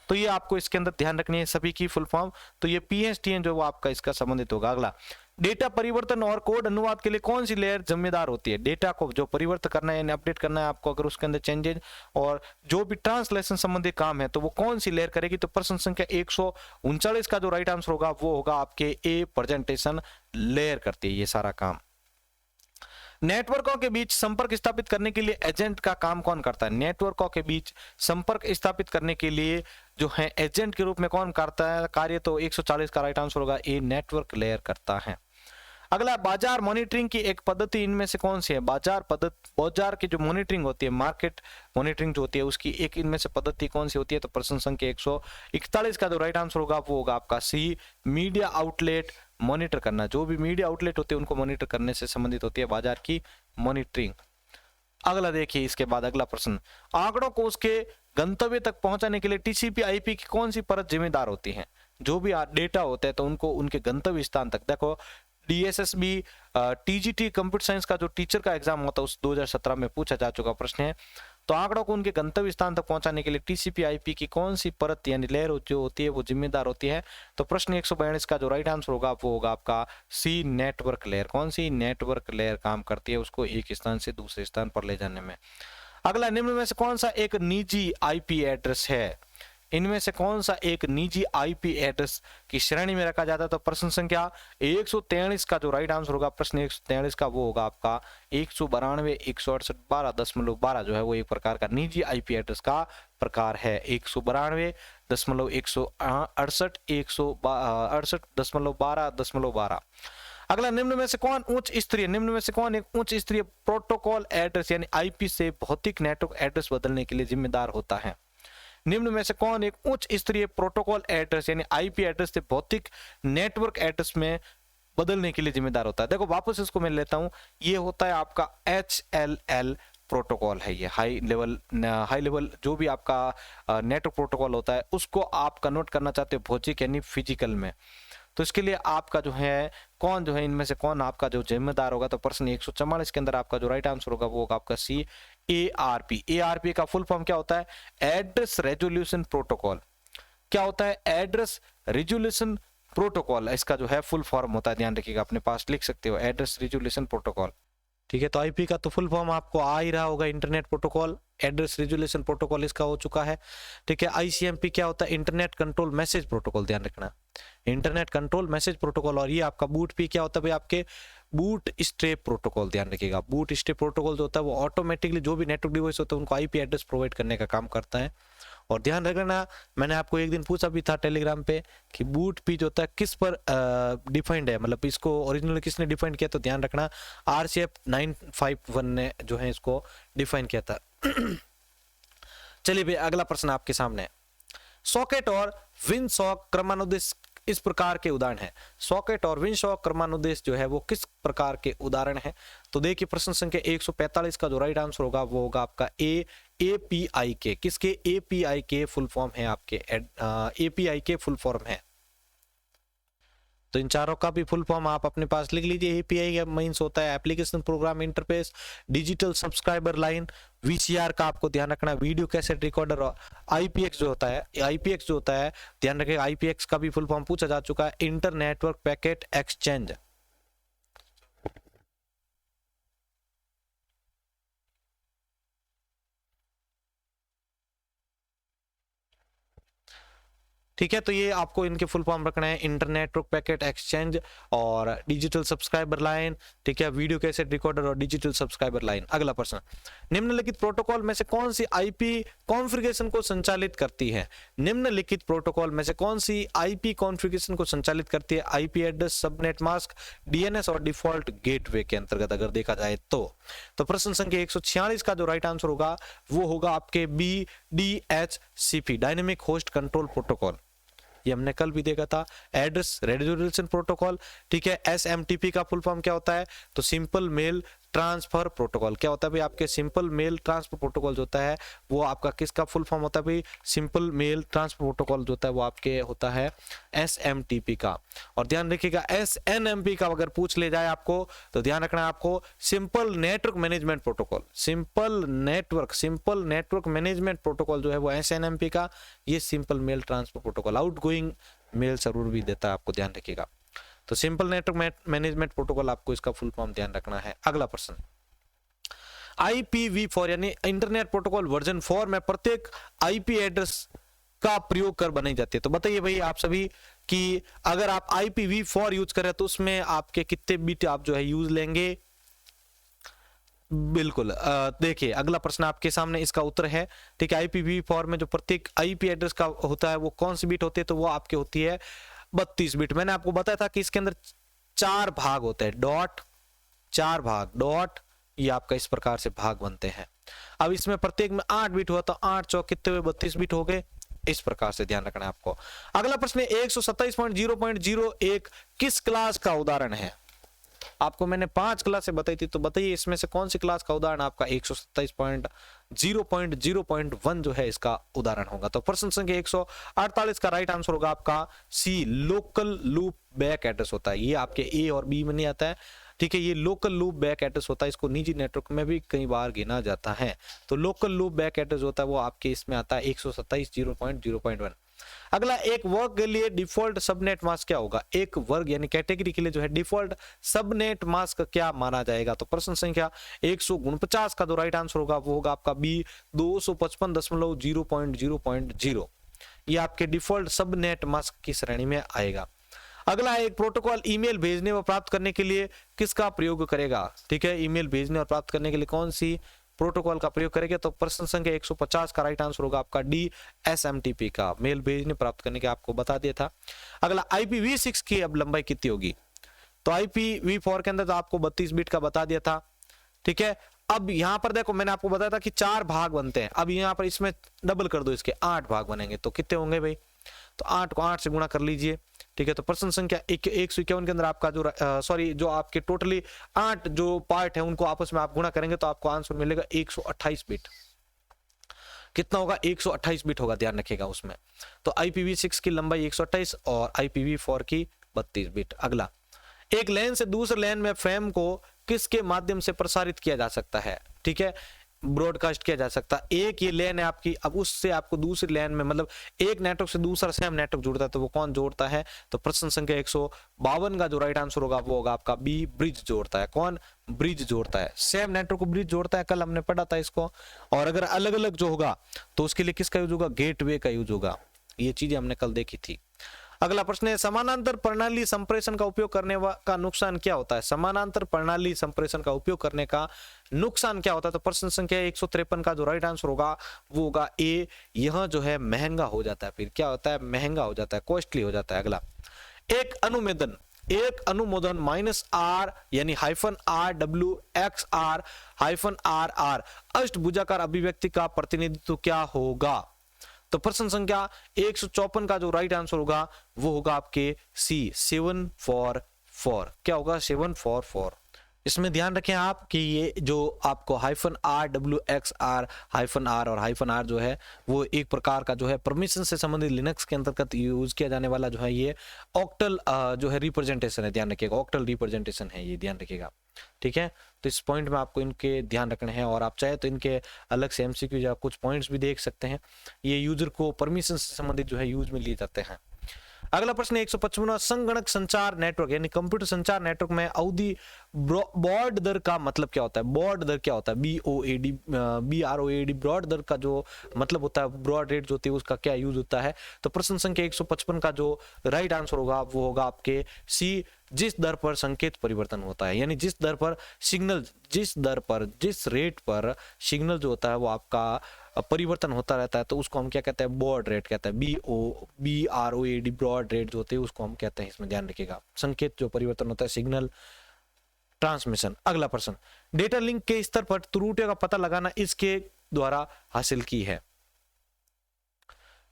तो ये आपको इसके अंदर ध्यान रखनी है सभी की फुल फॉर्म। तो ये PSTN जो वो आपका इसका संबंधित होगा। अगला, डेटा परिवर्तन और कोड अनुवाद के लिए कौन सी लेयर जिम्मेदार होती है? डेटा को जो परिवर्तन करना है यानी अपडेट करना है आपको, अगर उसके अंदर चेंजेस और जो भी ट्रांसलेशन संबंधी काम है तो वो कौन सी लेयर करेगी? तो प्रश्न संख्या 139 का जो राइट आंसर होगा वो होगा आपके A, प्रेजेंटेशन लेयर करती है ये सारा काम। नेटवर्कों के बीच संपर्क स्थापित करने के लिए एजेंट का काम कौन करता है? नेटवर्कों के बीच संपर्क स्थापित करने के लिए जो है एजेंट के रूप में कौन करता है कार्य? तो 140 का राइट आंसर होगा A, नेटवर्क लेयर करता है। अगला, बाजार मॉनिटरिंग की एक पद्धति इनमें से कौन सी है? बाजार की जो मॉनिटरिंग होती है, मार्केट मॉनिटरिंग जो होती है उसकी एक इनमें से पद्धति कौन सी होती है? तो प्रश्न संख्या 141 का जो राइट आंसर होगा वो होगा आपका C, मीडिया आउटलेट मॉनिटर करना। जो भी मीडिया आउटलेट होते हैं उनको मॉनिटर करने से संबंधित होती है बाजार की मॉनिटरिंग। अगला देखिए इसके बाद अगला प्रश्न, आंकड़ों को उसके गंतव्य तक पहुंचाने के लिए TCP/IP की कौन सी परत जिम्मेदार होती है? जो भी डेटा होता है तो उनको उनके गंतव्य स्थान तक, देखो DSSB TGT कंप्यूटर साइंस का जो टीचर का एग्जाम होता है उस 2017 में पूछा जा चुका प्रश्न है। तो आंकड़ों को उनके गंतव्य स्थान तक पहुंचाने के लिए टीसीपी आईपी की कौन सी परत यानी लेयर जो होती है वो जिम्मेदार होती है? तो प्रश्न 142 का जो राइट आंसर होगा वो होगा आपका सी, नेटवर्क लेयर। कौन सी? नेटवर्क लेयर काम करती है उसको एक स्थान से दूसरे स्थान पर ले जाने में। अगला, निम्न में से कौन सा एक निजी आईपी एड्रेस है? इनमें से कौन सा एक निजी आईपी एड्रेस की श्रेणी में रखा जाता है? तो प्रश्न संख्या 143 का जो राइट आंसर होगा प्रश्न 143 का वो होगा आपका 192 168 12.12 जो है वो एक प्रकार का निजी आईपी एड्रेस का प्रकार है। 192.168 168.12.12। अगला, निम्न में से कौन एक उच्च स्तरीय प्रोटोकॉल एड्रेस यानी आईपी से भौतिक नेटवर्क एड्रेस बदलने के लिए जिम्मेदार होता है? निम्न में से कौन एक उच्च स्तरीय प्रोटोकॉल एड्रेस यानी आईपी एड्रेस से भौतिक नेटवर्क एड्रेस में बदलने के लिए जिम्मेदार होता है? देखो वापस इसको मैं लेता हूं, ये होता है आपका HLL प्रोटोकॉल है। ये हाई लेवल जो भी आपका नेटवर्क प्रोटोकॉल होता है उसको आप कन्वर्ट करना चाहते हो भौतिक यानी फिजिकल में। तो इसके लिए आपका जो है कौन जो है इनमें से कौन आपका जो जिम्मेदार होगा? तो प्रश्न 144 के अंदर आपका जो राइट आंसर होगा वो होगा आपका सी, ARP। ARP का फुल फॉर्म क्या होता है? Address resolution protocol. क्या होता है? एड्रेस रेजोल्यूशन प्रोटोकॉल इसका जो है फुल फॉर्म होता है, ध्यान रखिएगा, अपने पास लिख सकते हो एड्रेस रेजोल्यूशन प्रोटोकॉल। ठीक है, तो आईपी का तो फुल फॉर्म आपको आ ही रहा होगा, internet protocol, address resolution protocol इसका हो चुका है। ठीक है, आईसीएमपी क्या होता है? इंटरनेट कंट्रोल मैसेज प्रोटोकॉल, ध्यान रखना, इंटरनेट कंट्रोल मैसेज प्रोटोकॉल। और ये आपका बूट पी क्या होता है भाई? आपके बूट स्ट्रैप प्रोटोकॉल, ध्यान रखिएगा। बूट स्ट्रैप प्रोटोकॉल जो होता है वो ऑटोमेटिकली जो भी नेटवर्क डिवाइस होता है उनको आईपी एड्रेस प्रोवाइड करने का काम करता है। और ध्यान रखना, मैंने आपको एक दिन पूछा भी था टेलीग्राम पे कि बूट पी जो होता है किस पर डिफाइंड है, मतलब इसको ओरिजिनली किसने डिफाइन किया? तो ध्यान रखना RCF 951 ने जो है इसको डिफाइन किया था। चलिए भाई, अगला प्रश्न आपके सामने। सॉकेट और विंडसॉक क्रमानुदेश इस प्रकार के उदाहरण है। सॉकेट और विंडसॉक क्रमानुदेश जो है वो किस प्रकार के उदाहरण है? तो देखिए प्रश्न संख्या 145 का जो राइट आंसर होगा वो होगा आपका API के। किसके? API के फुल फॉर्म है आपके, API के फुल फॉर्म है। तो इन चारों का भी फुल फॉर्म आप अपने पास लिख लीजिए। एपीआई का मींस होता है application program interface, digital subscriber line, VCR का आपको ध्यान रखना, वीडियो कैसेट रिकॉर्डर, और आईपीएक्स जो होता है ध्यान रखिए, आईपीएक्स का भी फुल फॉर्म पूछा जा चुका है, इंटर नेटवर्क पैकेट एक्सचेंज। ठीक है, तो ये आपको इनके फुल फॉर्म रखना है, इंटरनेट नेटवर्क पैकेट एक्सचेंज और डिजिटल सब्सक्राइबर लाइन। ठीक है, वीडियो कैसेट रिकॉर्डर और डिजिटल सब्सक्राइबर लाइन। अगला प्रश्न, निम्नलिखित प्रोटोकॉल में से कौन सी आईपी कॉन्फ़िगरेशन को संचालित करती है? निम्नलिखित प्रोटोकॉल में से कौन सी आईपी कॉन्फ़िगरेशन को संचालित करती है? IP address, subnet mask, DNS और डिफॉल्ट गेटवे के अंतर्गत अगर देखा जाए तो प्रश्न संख्या 146 का जो राइट आंसर होगा वो होगा आपके BDHCP, dynamic host control protocol. ये हमने कल भी देखा था, एड्रेस रेजोल्यूशन प्रोटोकॉल। ठीक है, SMTP का फुल फॉर्म क्या होता है? तो सिंपल मेल ट्रांसफर प्रोटोकॉल। क्या होता है भाई? आपके सिंपल मेल ट्रांसफर प्रोटोकॉल जो होता है वो आपका किसका फुल फॉर्म होता है भाई? सिंपल मेल ट्रांसफर प्रोटोकॉल जो होता है वो आपके होता है SMTP का। और ध्यान रखिएगा SNMP का अगर पूछ ले जाए आपको तो ध्यान रखना है आपको, simple network management protocol. Simple network management protocol जो है वो SNMP का, ये simple mail transfer protocol, outgoing mail server भी देता है आपको, ध्यान रखिएगा। तो सिंपल नेटवर्क मैनेजमेंट प्रोटोकॉल आपको इसका फुल फॉर्म ध्यान रखना है। अगला प्रश्न, IPv4 यानी इंटरनेट प्रोटोकॉल वर्जन 4 में प्रत्येक आईपी एड्रेस का प्रयोग कर बनाई जाती है। तो बताइए भाई आप सभी कि अगर आप IPv4 यूज करें तो उसमें आपके कितने बिट आप जो है यूज लेंगे? बिल्कुल, देखिए अगला प्रश्न आपके सामने इसका उत्तर है। ठीक है, IPv4 में जो प्रत्येक आईपी एड्रेस का होता है वो कौन सी बिट होती है? तो वो आपके होती है 32 बिट। मैंने आपको बताया था कि इसके अंदर 4 भाग होते हैं, डॉट 4 भाग, डॉट ये आपका इस प्रकार से भाग बनते हैं। अब इसमें प्रत्येक में 8 बिट हुआ तो 8 चौक कितने हुए? 32 बिट हो गए, इस प्रकार से ध्यान रखना है आपको। अगला प्रश्न 127.0.01 किस क्लास का उदाहरण है? आपको मैंने 5 क्लासें बताई थी, तो बताइए इसमें से कौन सी क्लास का उदाहरण आपका 127.0.0.1 जो है इसका उदाहरण होगा? तो प्रश्न संख्या 148 का राइट आंसर होगा आपका सी, लोकल लूप बैक एड्रेस होता है। ये आपके ए और बी में नहीं आता है, ठीक है, ये लोकल लूप बैक एड्रेस होता है, इसको निजी नेटवर्क में भी कई बार गिना जाता है। तो लोकल लूप बैक एड्रेस होता है वो आपके इसमें आता है 127.0.0.1। अगला, एक वर्ग के लिए डिफॉल्ट सबनेट मास्क क्या होगा? एक वर्ग यानी कैटेगरी के लिए जो है डिफॉल्ट सबनेट मास्क क्या माना जाएगा? तो प्रश्न संख्या 149 का जो राइट आंसर होगा वो होगा आपका बी 255.0.0.0। ये आपके डिफॉल्ट सबनेट मास्क की श्रेणी में आएगा। अगला, एक प्रोटोकॉल ईमेल भेजने व प्राप्त करने के लिए किसका प्रयोग करेगा? ठीक है, ईमेल भेजने और प्राप्त करने के लिए कौन सी प्रोटोकॉल का प्रयोग करेंगे? तो प्रश्न संख्या 150 का राइट आंसर होगा आपका डी एसएमटीपी का, मेल भेजने प्राप्त करने के आपको बता दिया था। अगला, IPv6 की अब लंबाई कितनी होगी? तो IPv4 के अंदर तो आपको 32 बिट का बता दिया था। ठीक है, अब यहां पर देखो मैंने आपको बताया था कि 4 भाग बनते हैं, अब यहां पर इसमें डबल कर दो, इसके 8 भाग बनेंगे, तो कितने होंगे भाई? तो 8 को 8 से गुणा कर लीजिए। ठीक है, तो प्रश्न संख्या 151 के अंदर आपका जो जो आपके टोटली 8 जो पार्ट है उनको आपस में आप गुणा करेंगे तो आपको आंसर मिलेगा 128 बिट। कितना होगा? 128 बिट होगा, ध्यान रखिएगा उसमें। तो IPv6 की लंबाई 128 और IPv4 की 32 बिट। अगला, एक लैन से दूसरे लैन में फ्रेम को किसके माध्यम से प्रसारित किया जा सकता है? ठीक है, ब्रॉडकास्ट किया जा सकता है। एक ये लैन है आपकी, अब उससे आपको दूसरी लैन में मतलब एक नेटवर्क से दूसरा सेम नेटवर्क जुड़ता है, तो वो कौन जोड़ता है? तो प्रश्न संख्या 152 का जो राइट आंसर होगा वो होगा आपका बी, ब्रिज जोड़ता है। कौन? ब्रिज जोड़ता है, सेम नेटवर्क को ब्रिज जोड़ता है, कल हमने पढ़ा था इसको। और अगर अलग अलग जो होगा तो उसके लिए किसका यूज होगा? गेटवे का यूज होगा। ये चीजें हमने कल देखी थी। अगला प्रश्न है, समानांतर प्रणाली संप्रेषण का उपयोग करने का नुकसान क्या होता है? समानांतर प्रणाली संप्रेषण का उपयोग करने का नुकसान क्या होता है? तो प्रश्न संख्या 153 का जो राइट आंसर होगा वो होगा ए, यह जो है महंगा हो जाता है। फिर क्या होता है? महंगा हो जाता है, कॉस्टली हो जाता है। अगला, एक अनुमोदन -r यानी -RWXR-RR अष्टभुजाकार अभिव्यक्ति का प्रतिनिधित्व क्या होगा? तो प्रश्न संख्या 154 का जो राइट आंसर होगा वो होगा आपके सी, 744। क्या होगा? 744। इसमें ध्यान रखें आप कि ये जो आपको -RWXR -R और -R जो है वो एक प्रकार का जो है परमिशन से संबंधित लिनक्स के अंतर्गत यूज किया जाने वाला जो है ये ऑक्टल जो है रिप्रेजेंटेशन है, ध्यान रखिएगा, ऑक्टल रिप्रेजेंटेशन है ये, ध्यान रखिएगा। ठीक है, तो इस पॉइंट में आपको इनके ध्यान रखने हैं और आप चाहे तो इनके अलग से MCQ या कुछ पॉइंट्स भी देख सकते हैं। ये यूजर को परमिशन से संबंधित जो है यूज में लिए जाते हैं। अगला प्रश्न 155, संगणक संचार नेटवर्क यानी कंप्यूटर संचार नेटवर्क में अवधि बॉड दर का मतलब क्या होता है? बॉड दर क्या होता है? BROAD ब्रॉड दर का जो मतलब होता है, ब्रॉड रेट जो होती है उसका क्या यूज होता है? तो प्रश्न संख्या 155 का जो राइट आंसर होगा वो होगा आपके सी, जिस दर पर संकेत परिवर्तन होता है, यानी जिस दर पर सिग्नल, जिस रेट पर सिग्नल जो होता है वो आपका परिवर्तन होता रहता है, तो उसको हम क्या कहते हैं? बॉड रेट कहते हैं। BROAD ब्रॉड रेट जो होते हैं उसको हम कहते हैं, इसमें ध्यान रखिएगा, संकेत जो परिवर्तन होता है, सिग्नल ट्रांसमिशन। अगला प्रश्न, डेटा लिंक के स्तर पर त्रुटियों का पता लगाना इसके द्वारा हासिल की है।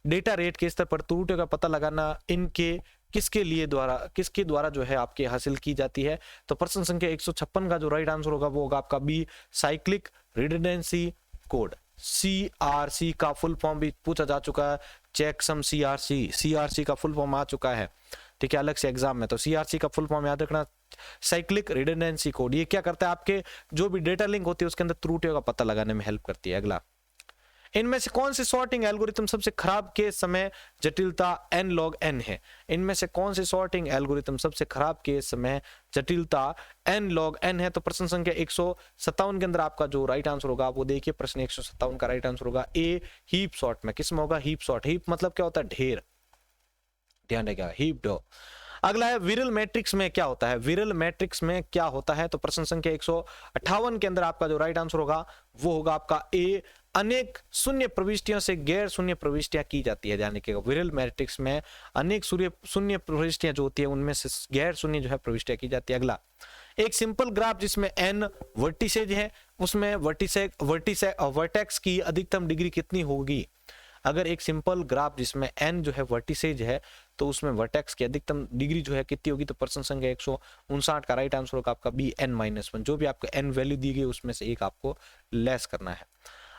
डेटा रेट के स्तर पर त्रुटियों का पता लगाना इनके किसके द्वारा जो है आपके हासिल की जाती है? तो प्रश्न संख्या 156 का जो राइट आंसर होगा वो होगा आपका B, cyclic redundancy code. CRC का फुल फॉर्म भी पूछा जा चुका है, चेकसम CRC का फुल फॉर्म आ चुका है। ठीक है, अलग से एग्जाम में, तो CRC का फुल फॉर्म याद रखना, साइक्लिक रिडंडेंसी कोड। ये क्या करता है? आपके जो भी डेटा लिंक होती है उसके अंदर त्रुटियों का पता लगाने में हेल्प करती है। अगला, इनमें से कौन सी सॉर्टिंग एल्गोरिथम सबसे खराब के समय जटिलता n log n है? इनमें से कौन सी सॉर्टिंग एल्गोरिथम सबसे खराब के समय जटिलता n log n है? तो प्रश्न संख्या 157 के अंदर आपका जो राइट आंसर होगा वो देखिए, प्रश्न 157 का राइट आंसर होगा ए, हीप सॉर्ट में। किसमें होगा? Heap sort. हीप मतलब क्या होता है? ढेर, ध्यान रखिएगा, हीप डो। अगला है, विरल मैट्रिक्स में क्या होता है? विरल मैट्रिक्स में क्या होता है? तो प्रश्न संख्या 158 के अंदर आपका जो राइट आंसर होगा वो होगा आपका ए, अनेक शून्य प्रविष्टियों से गैर शून्य प्रविष्टियां की जाती है। ध्यान रखिएगा, विरल मैट्रिक्स में अनेक शून्य प्रविष्टियां जो होती है उनमें से गैर शून्य जो है प्रविष्टियां की जाती है। अगला, एक सिंपल ग्राफ जिसमें n वर्टिसेज है उसमें वर्टेक्स की अधिकतम डिग्री कितनी होगी? अगर एक सिंपल ग्राफ जिसमें n जो है वर्टिसेज है तो उसमें वर्टेक्स की अधिकतम डिग्री जो है कितनी होगी? तो प्रश्न संख्या 159 का राइट आंसर होगा आपका बी, n-1। जो भी आपको n वैल्यू दी गई उसमें से एक आपको लेस करना है।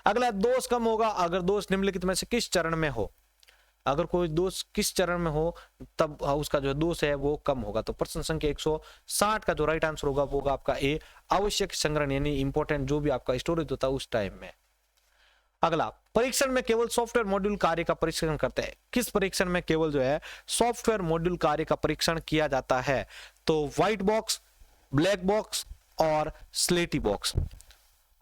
अगला, दोष कम होगा अगर दोष निम्नलिखित में से किस चरण में हो? अगर कोई दोष किस चरण में हो तब उसका जो दोष है वो कम होगा। तो प्रश्न संख्या 160 का जो राइट आंसर होगा वो होगा आपका ए, आवश्यक संग्रहण यानी इंपॉर्टेंट जो भी आपका स्टोरेज होता है उस टाइम में। अगला, परीक्षण में केवल सॉफ्टवेयर मॉड्यूल कार्य का परीक्षण करते हैं। किस परीक्षण में केवल जो है सॉफ्टवेयर मॉड्यूल कार्य का परीक्षण किया जाता है? तो व्हाइट बॉक्स, ब्लैक बॉक्स और स्लेटी बॉक्स,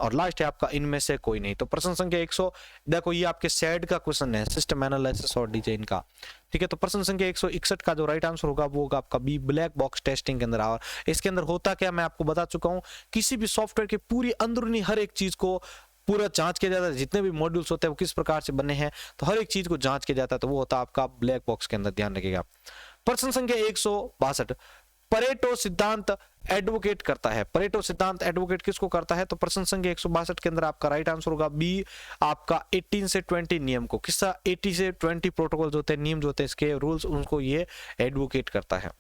और लास्ट है आपका इनमें से कोई नहीं। तो प्रश्न संख्या 100, देखो ये आपके सेड का क्वेश्चन है, सिस्टम एनालिसिस और डिजाइन का, ठीक है। तो प्रश्न संख्या 161 का जो राइट आंसर होगा वो होगा आपका बी, ब्लैक बॉक्स टेस्टिंग के अंदर। और इसके अंदर होता क्या, मैं आपको बता चुका हूं, किसी भी सॉफ्टवेयर की पूरी अंदरूनी हर एक चीज को पूरा जांच किया जाता है, जितने भी मॉड्यूल्स होते हैं वो किस प्रकार से बने हैं, तो हर एक चीज को जांच किया जाता है, तो वो होता है आपका ब्लैक बॉक्स के अंदर, ध्यान रखिएगा। प्रश्न संख्या 162, परेटो सिद्धांत एडवोकेट करता है। परेटो सिद्धांत एडवोकेट किसको करता है? तो प्रश्न संख्या 162 के अंदर आपका राइट आंसर होगा बी, आपका 18 से 20 नियम को, किसका 80 से 20 प्रोटोकॉल जो होते हैं, नियम जो होते हैं इसके रूल्स, उनको ये एडवोकेट करता है।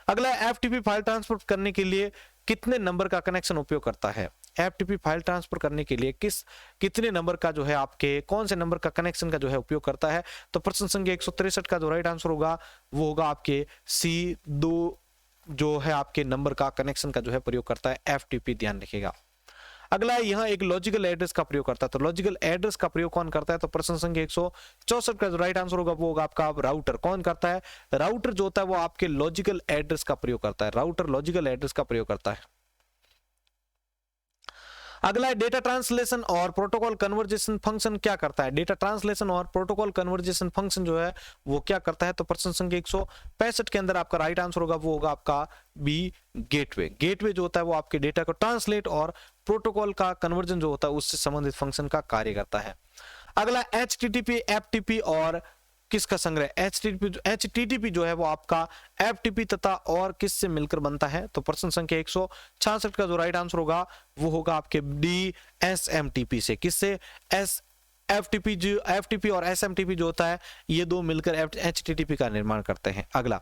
अगला, एफटीपी फाइल ट्रांसफर करने के लिए कितने नंबर का कनेक्शन उपयोग करता है? एफटीपी फाइल ट्रांसफर करने के लिए कितने नंबर का जो है आपके कौन से नंबर का कनेक्शन का जो है उपयोग करता है? तो प्रश्न संख्या 163 का जो राइट आंसर होगा वो होगा आपके सी, 2 जो है आपके नंबर का कनेक्शन का जो है प्रयोग करता है एफटीपी, ध्यान रखिएगा। अगला है यहाँ एक लॉजिकल एड्रेस का प्रयोग करता है। तो लॉजिकल एड्रेस का प्रयोग कौन करता है? तो प्रश्न संख्या 164 का जो राइट आंसर होगा वो होगा आपका राउटर। कौन करता है? राउटर जो होता है वो आपके लॉजिकल एड्रेस का प्रयोग करता है, राउटर लॉजिकल एड्रेस का प्रयोग करता है। अगला है डेटा ट्रांसलेशन और प्रोटोकॉल कन्वर्जेशन फंक्शन क्या करता है? डेटा ट्रांसलेशन और प्रोटोकॉल कन्वर्जेशन फंक्शन जो है वो क्या करता है? तो प्रश्न संख्या 165 के अंदर आपका राइट आंसर होगा वो होगा आपका बी, गेटवे। गेटवे जो होता है वो आपके डेटा को ट्रांसलेट और प्रोटोकॉल का कन्वर्जन जो होता है उससे संबंधित फंक्शन का कार्य करता है। अगला, HTTP, FTP और किसका संग्रह? HTTP जो है वो आपका FTP तथा और किससे मिलकर बनता है? तो प्रश्न संख्या 166 का जो राइट आंसर होगा वो होगा आपके डी, SMTP से। किससे? FTP और SMTP जो होता है ये दो मिलकर HTTP का निर्माण करते हैं। अगला,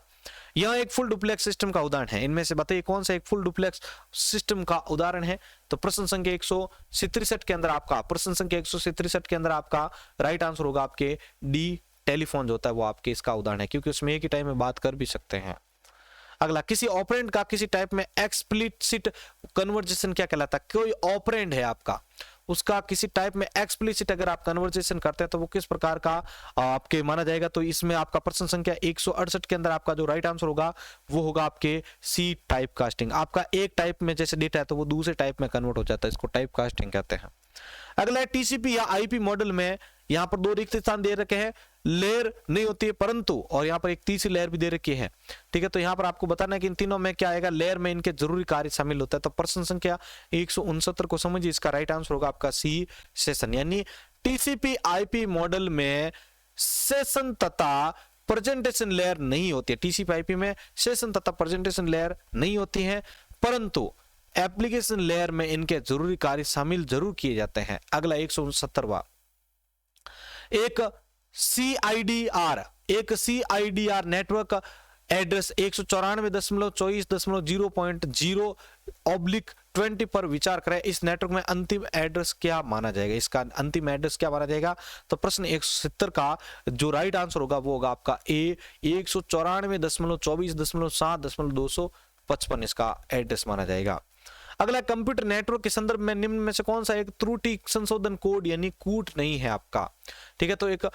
यह एक फुल डुप्लेक्स सिस्टम का उदाहरण है, इनमें से बताइए कौन सा एक फुल डुप्लेक्स सिस्टम का उदाहरण है? तो प्रश्न संख्या 163 के अंदर आपका राइट आंसर होगा आपके डी, टेलीफोन जो होता है वो आपके इसका उदाहरण है, क्योंकि उसमें एक ही टाइम में बात कर भी सकते हैं। अगला, किसी ऑपरेंड का किसी टाइप में एक्सप्लिसिट कन्वर्जेशन क्या कहलाता है? कोई ऑपरेंड है आपका, उसका किसी टाइप में एक्सप्लिसिट अगर आप कन्वर्जेशन करते हैं तो वो किस प्रकार का आपके माना जाएगा? तो इसमें आपका प्रश्न संख्या 168 के अंदर आपका जो राइट आंसर होगा वो होगा आपके सी, टाइप कास्टिंग। आपका एक टाइप में जैसे डेटा है तो वो दूसरे टाइप में कन्वर्ट हो जाता है, इसको टाइप कास्टिंग कहते हैं। अगला, टीसीपी या आईपी मॉडल में यहाँ पर 2 रिक्त स्थान दे रखे हैं, लेयर नहीं होती है परंतु, और यहाँ पर एक तीसरी लेयर भी दे रखी है, ठीक है। तो यहाँ पर आपको बताना है कि इन तीनों में क्या आएगा, लेयर में इनके जरूरी कार्य शामिल होता है। तो प्रश्न संख्या 169 को समझिए, इसका राइट आंसर होगा आपका सी, सेशन। यानी टीसीपी आईपी मॉडल में सेशन तथा प्रेजेंटेशन लेयर नहीं होती है। टीसीपी आईपी में सेशन तथा प्रेजेंटेशन लेयर नहीं होती है, परंतु एप्लीकेशन लेयर में इनके जरूरी कार्य शामिल जरूर किए जाते हैं। अगला 169वां, एक CIDR नेटवर्क एड्रेस 194.24.0.0/20 पर विचार करें। इस नेटवर्क में अंतिम एड्रेस क्या माना जाएगा? इसका अंतिम एड्रेस क्या माना जाएगा? तो प्रश्न 170 का जो राइट आंसर होगा वो होगा आपका ए, 194.24.7.255 इसका एड्रेस माना जाएगा। अगला, कंप्यूटर नेटवर्क के संदर्भ में निम्न में से कौन सा एक त्रुटि संशोधन कोड यानी कूट नहीं है आपका? ठीक है, तो एक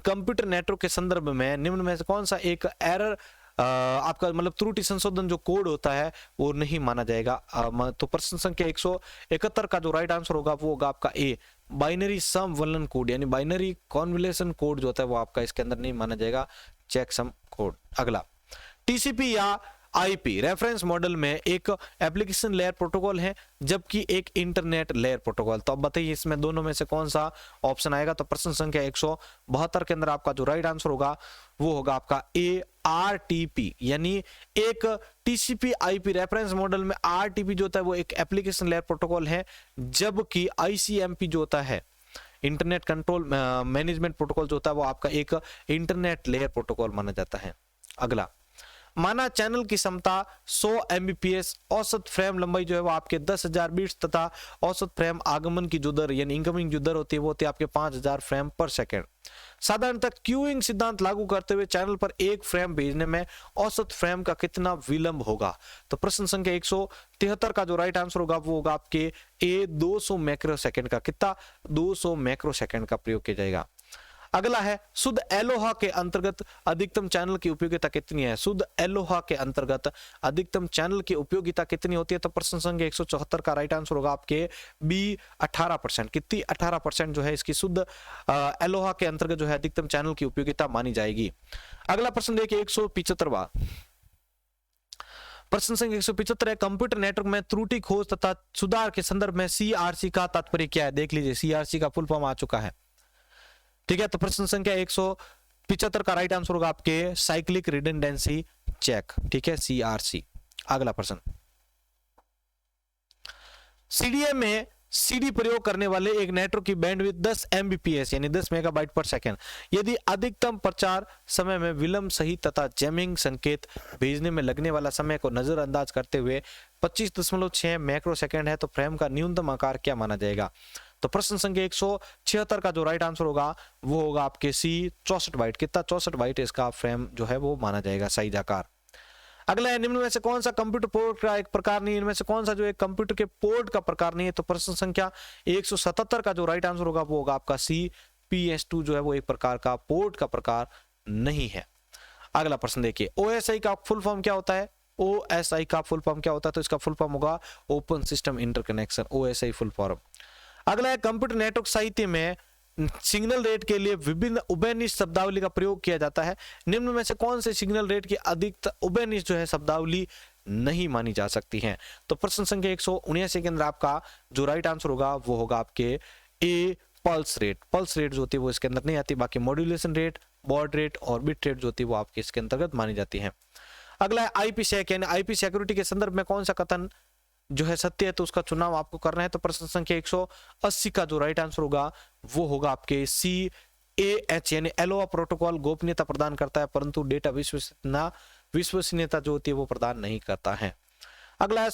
कंप्यूटर नेटवर्क के संदर्भ में निम्न में से कौन सा एक एरर आपका मतलब त्रुटि संशोधन जो कोड होता है वो नहीं माना जाएगा? तो प्रश्न संख्या 171 का जो राइट आंसर होगा वो होगा आपका ए, बाइनरी सम वलन कोड यानी बाइनरी कॉन्वोल्यूशन कोड जो होता है वो आपका इसके अंदर नहीं माना जाएगा, चेक सम कोड। अगला, टीसीपी या आईपी रेफरेंस मॉडल में एक एप्लीकेशन लेयर प्रोटोकॉल है जबकि एक इंटरनेट लेयर प्रोटोकॉल। तो अब बताइए इसमें दोनों में से कौन सा ऑप्शन आएगा? तो प्रश्न संख्या 172 के अंदर आपका जो राइट आंसर होगा वो होगा आपका ए, आरटीपी। यानी एक टीसीपी आईपी रेफरेंस मॉडल में आरटीपी जो होता है वो एक एप्लीकेशन लेयर प्रोटोकॉल है, जबकि आईसीएमपी जो होता है इंटरनेट कंट्रोल मैनेजमेंट प्रोटोकॉल जो होता है वो आपका एक इंटरनेट लेयर प्रोटोकॉल माना जाता है। अगला, माना चैनल की क्षमता 100 Mbps, औसत फ्रेम लंबाई जो है वो आपके 10,000 बीट्स तथा औसत फ्रेम आगमन की जो दर यानी इनकमिंग जो दर होती है वो होती है आपके 5,000 फ्रेम पर सेकंड। साधारणतः क्यूइंग सिद्धांत लागू करते हुए चैनल पर एक फ्रेम भेजने में औसत फ्रेम का कितना विलंब होगा? तो प्रश्न संख्या 173 का जो राइट आंसर होगा वो होगा आपके ए 200 माइक्रो सेकंड का। कितना? 200 माइक्रो सेकंड का प्रयोग किया जाएगा। अगला है शुद्ध एलोहा के अंतर्गत अधिकतम चैनल की उपयोगिता कितनी है? शुद्ध एलोहा के अंतर्गत अधिकतम चैनल की उपयोगिता कितनी होती है? तो प्रश्न संख्या 174 का राइट आंसर होगा आपके बी 18%। कितनी? 18% जो है इसकी शुद्ध एलोहा के अंतर्गत जो है अधिकतम चैनल की उपयोगिता मानी जाएगी। अगला प्रश्न देखिए 175वां प्रश्न संख्या 175 है, कंप्यूटर नेटवर्क में त्रुटि खोज तथा सुधार के संदर्भ में CRC का तात्पर्य क्या है? देख लीजिए, CRC का फुल फॉर्म आ चुका है। ठीक है, तो प्रश्न संख्या 175 का राइट आंसर होगा आपके साइक्लिक रिडंडेंसी चेक। ठीक है, CRC। अगला प्रश्न, CDM में CD प्रयोग करने वाले एक नेटवर्क की बैंडविड्थ 10 Mbps यानी 10 मेगाबाइट पर सेकंड यदि अधिकतम प्रचार समय में विलंब सही तथा जैमिंग संकेत भेजने में लगने वाला समय को नजरअंदाज करते हुए 25.6 माइक्रो सेकंड है तो फ्रेम का न्यूनतम आकार क्या माना जाएगा? तो प्रश्न संख्या 176 का जो राइट आंसर होगा वो होगा आपके सी 64 बाइट। कितना? 64 बाइट इसका फ्रेम जो है वो माना जाएगा साइज आकार। अगला है, निम्न में से कौन सा कंप्यूटर पोर्ट का एक प्रकार नहीं है? इनमें से कौन सा जो एक कंप्यूटर के पोर्ट का प्रकार नहीं है? तो प्रश्न संख्या 177 का जो राइट आंसर होगा वो होगा आपका सी PS2 जो है वो एक प्रकार का पोर्ट का प्रकार नहीं है। अगला प्रश्न देखिए, OSI का फुल फॉर्म क्या होता है? OSI का फुल फॉर्म क्या होता है? तो इसका फुल फॉर्म होगा open system interconnection, OSI full form. अगला है, कंप्यूटर नेटवर्क साहित्य में सिग्नल रेट के लिए विभिन्न उभयनिष्ठ शब्दावली का प्रयोग किया जाता है। निम्न में से कौन से सिग्नल रेट की अधिकतर उभयनिष्ठ जो है शब्दावली नहीं मानी जा सकती है? तो प्रश्न संख्या 179 के अंदर आपका जो राइट आंसर होगा वो होगा आपके ए पल्स रेट। पल्स रेट जो होती है वो इसके अंदर नहीं आती, बाकी मॉड्यूलेशन रेट, बॉड रेट और बिट रेट जो होती है वो आपके इसके अंतर्गत मानी जाती है। अगला है IPsec यानी IP सिक्योरिटी के संदर्भ में कौन सा कथन जो है सत्य है? तो उसका चुनाव आपको करना है। तो प्रश्न संख्या 180 का जो राइट आंसर होगा वो होगा आपके CAH यानी एलोआ प्रोटोकॉल गोपनीयता प्रदान करता है परंतु डेटा विश्वसनीयता जो होती है वो प्रदान नहीं करता है। अगला है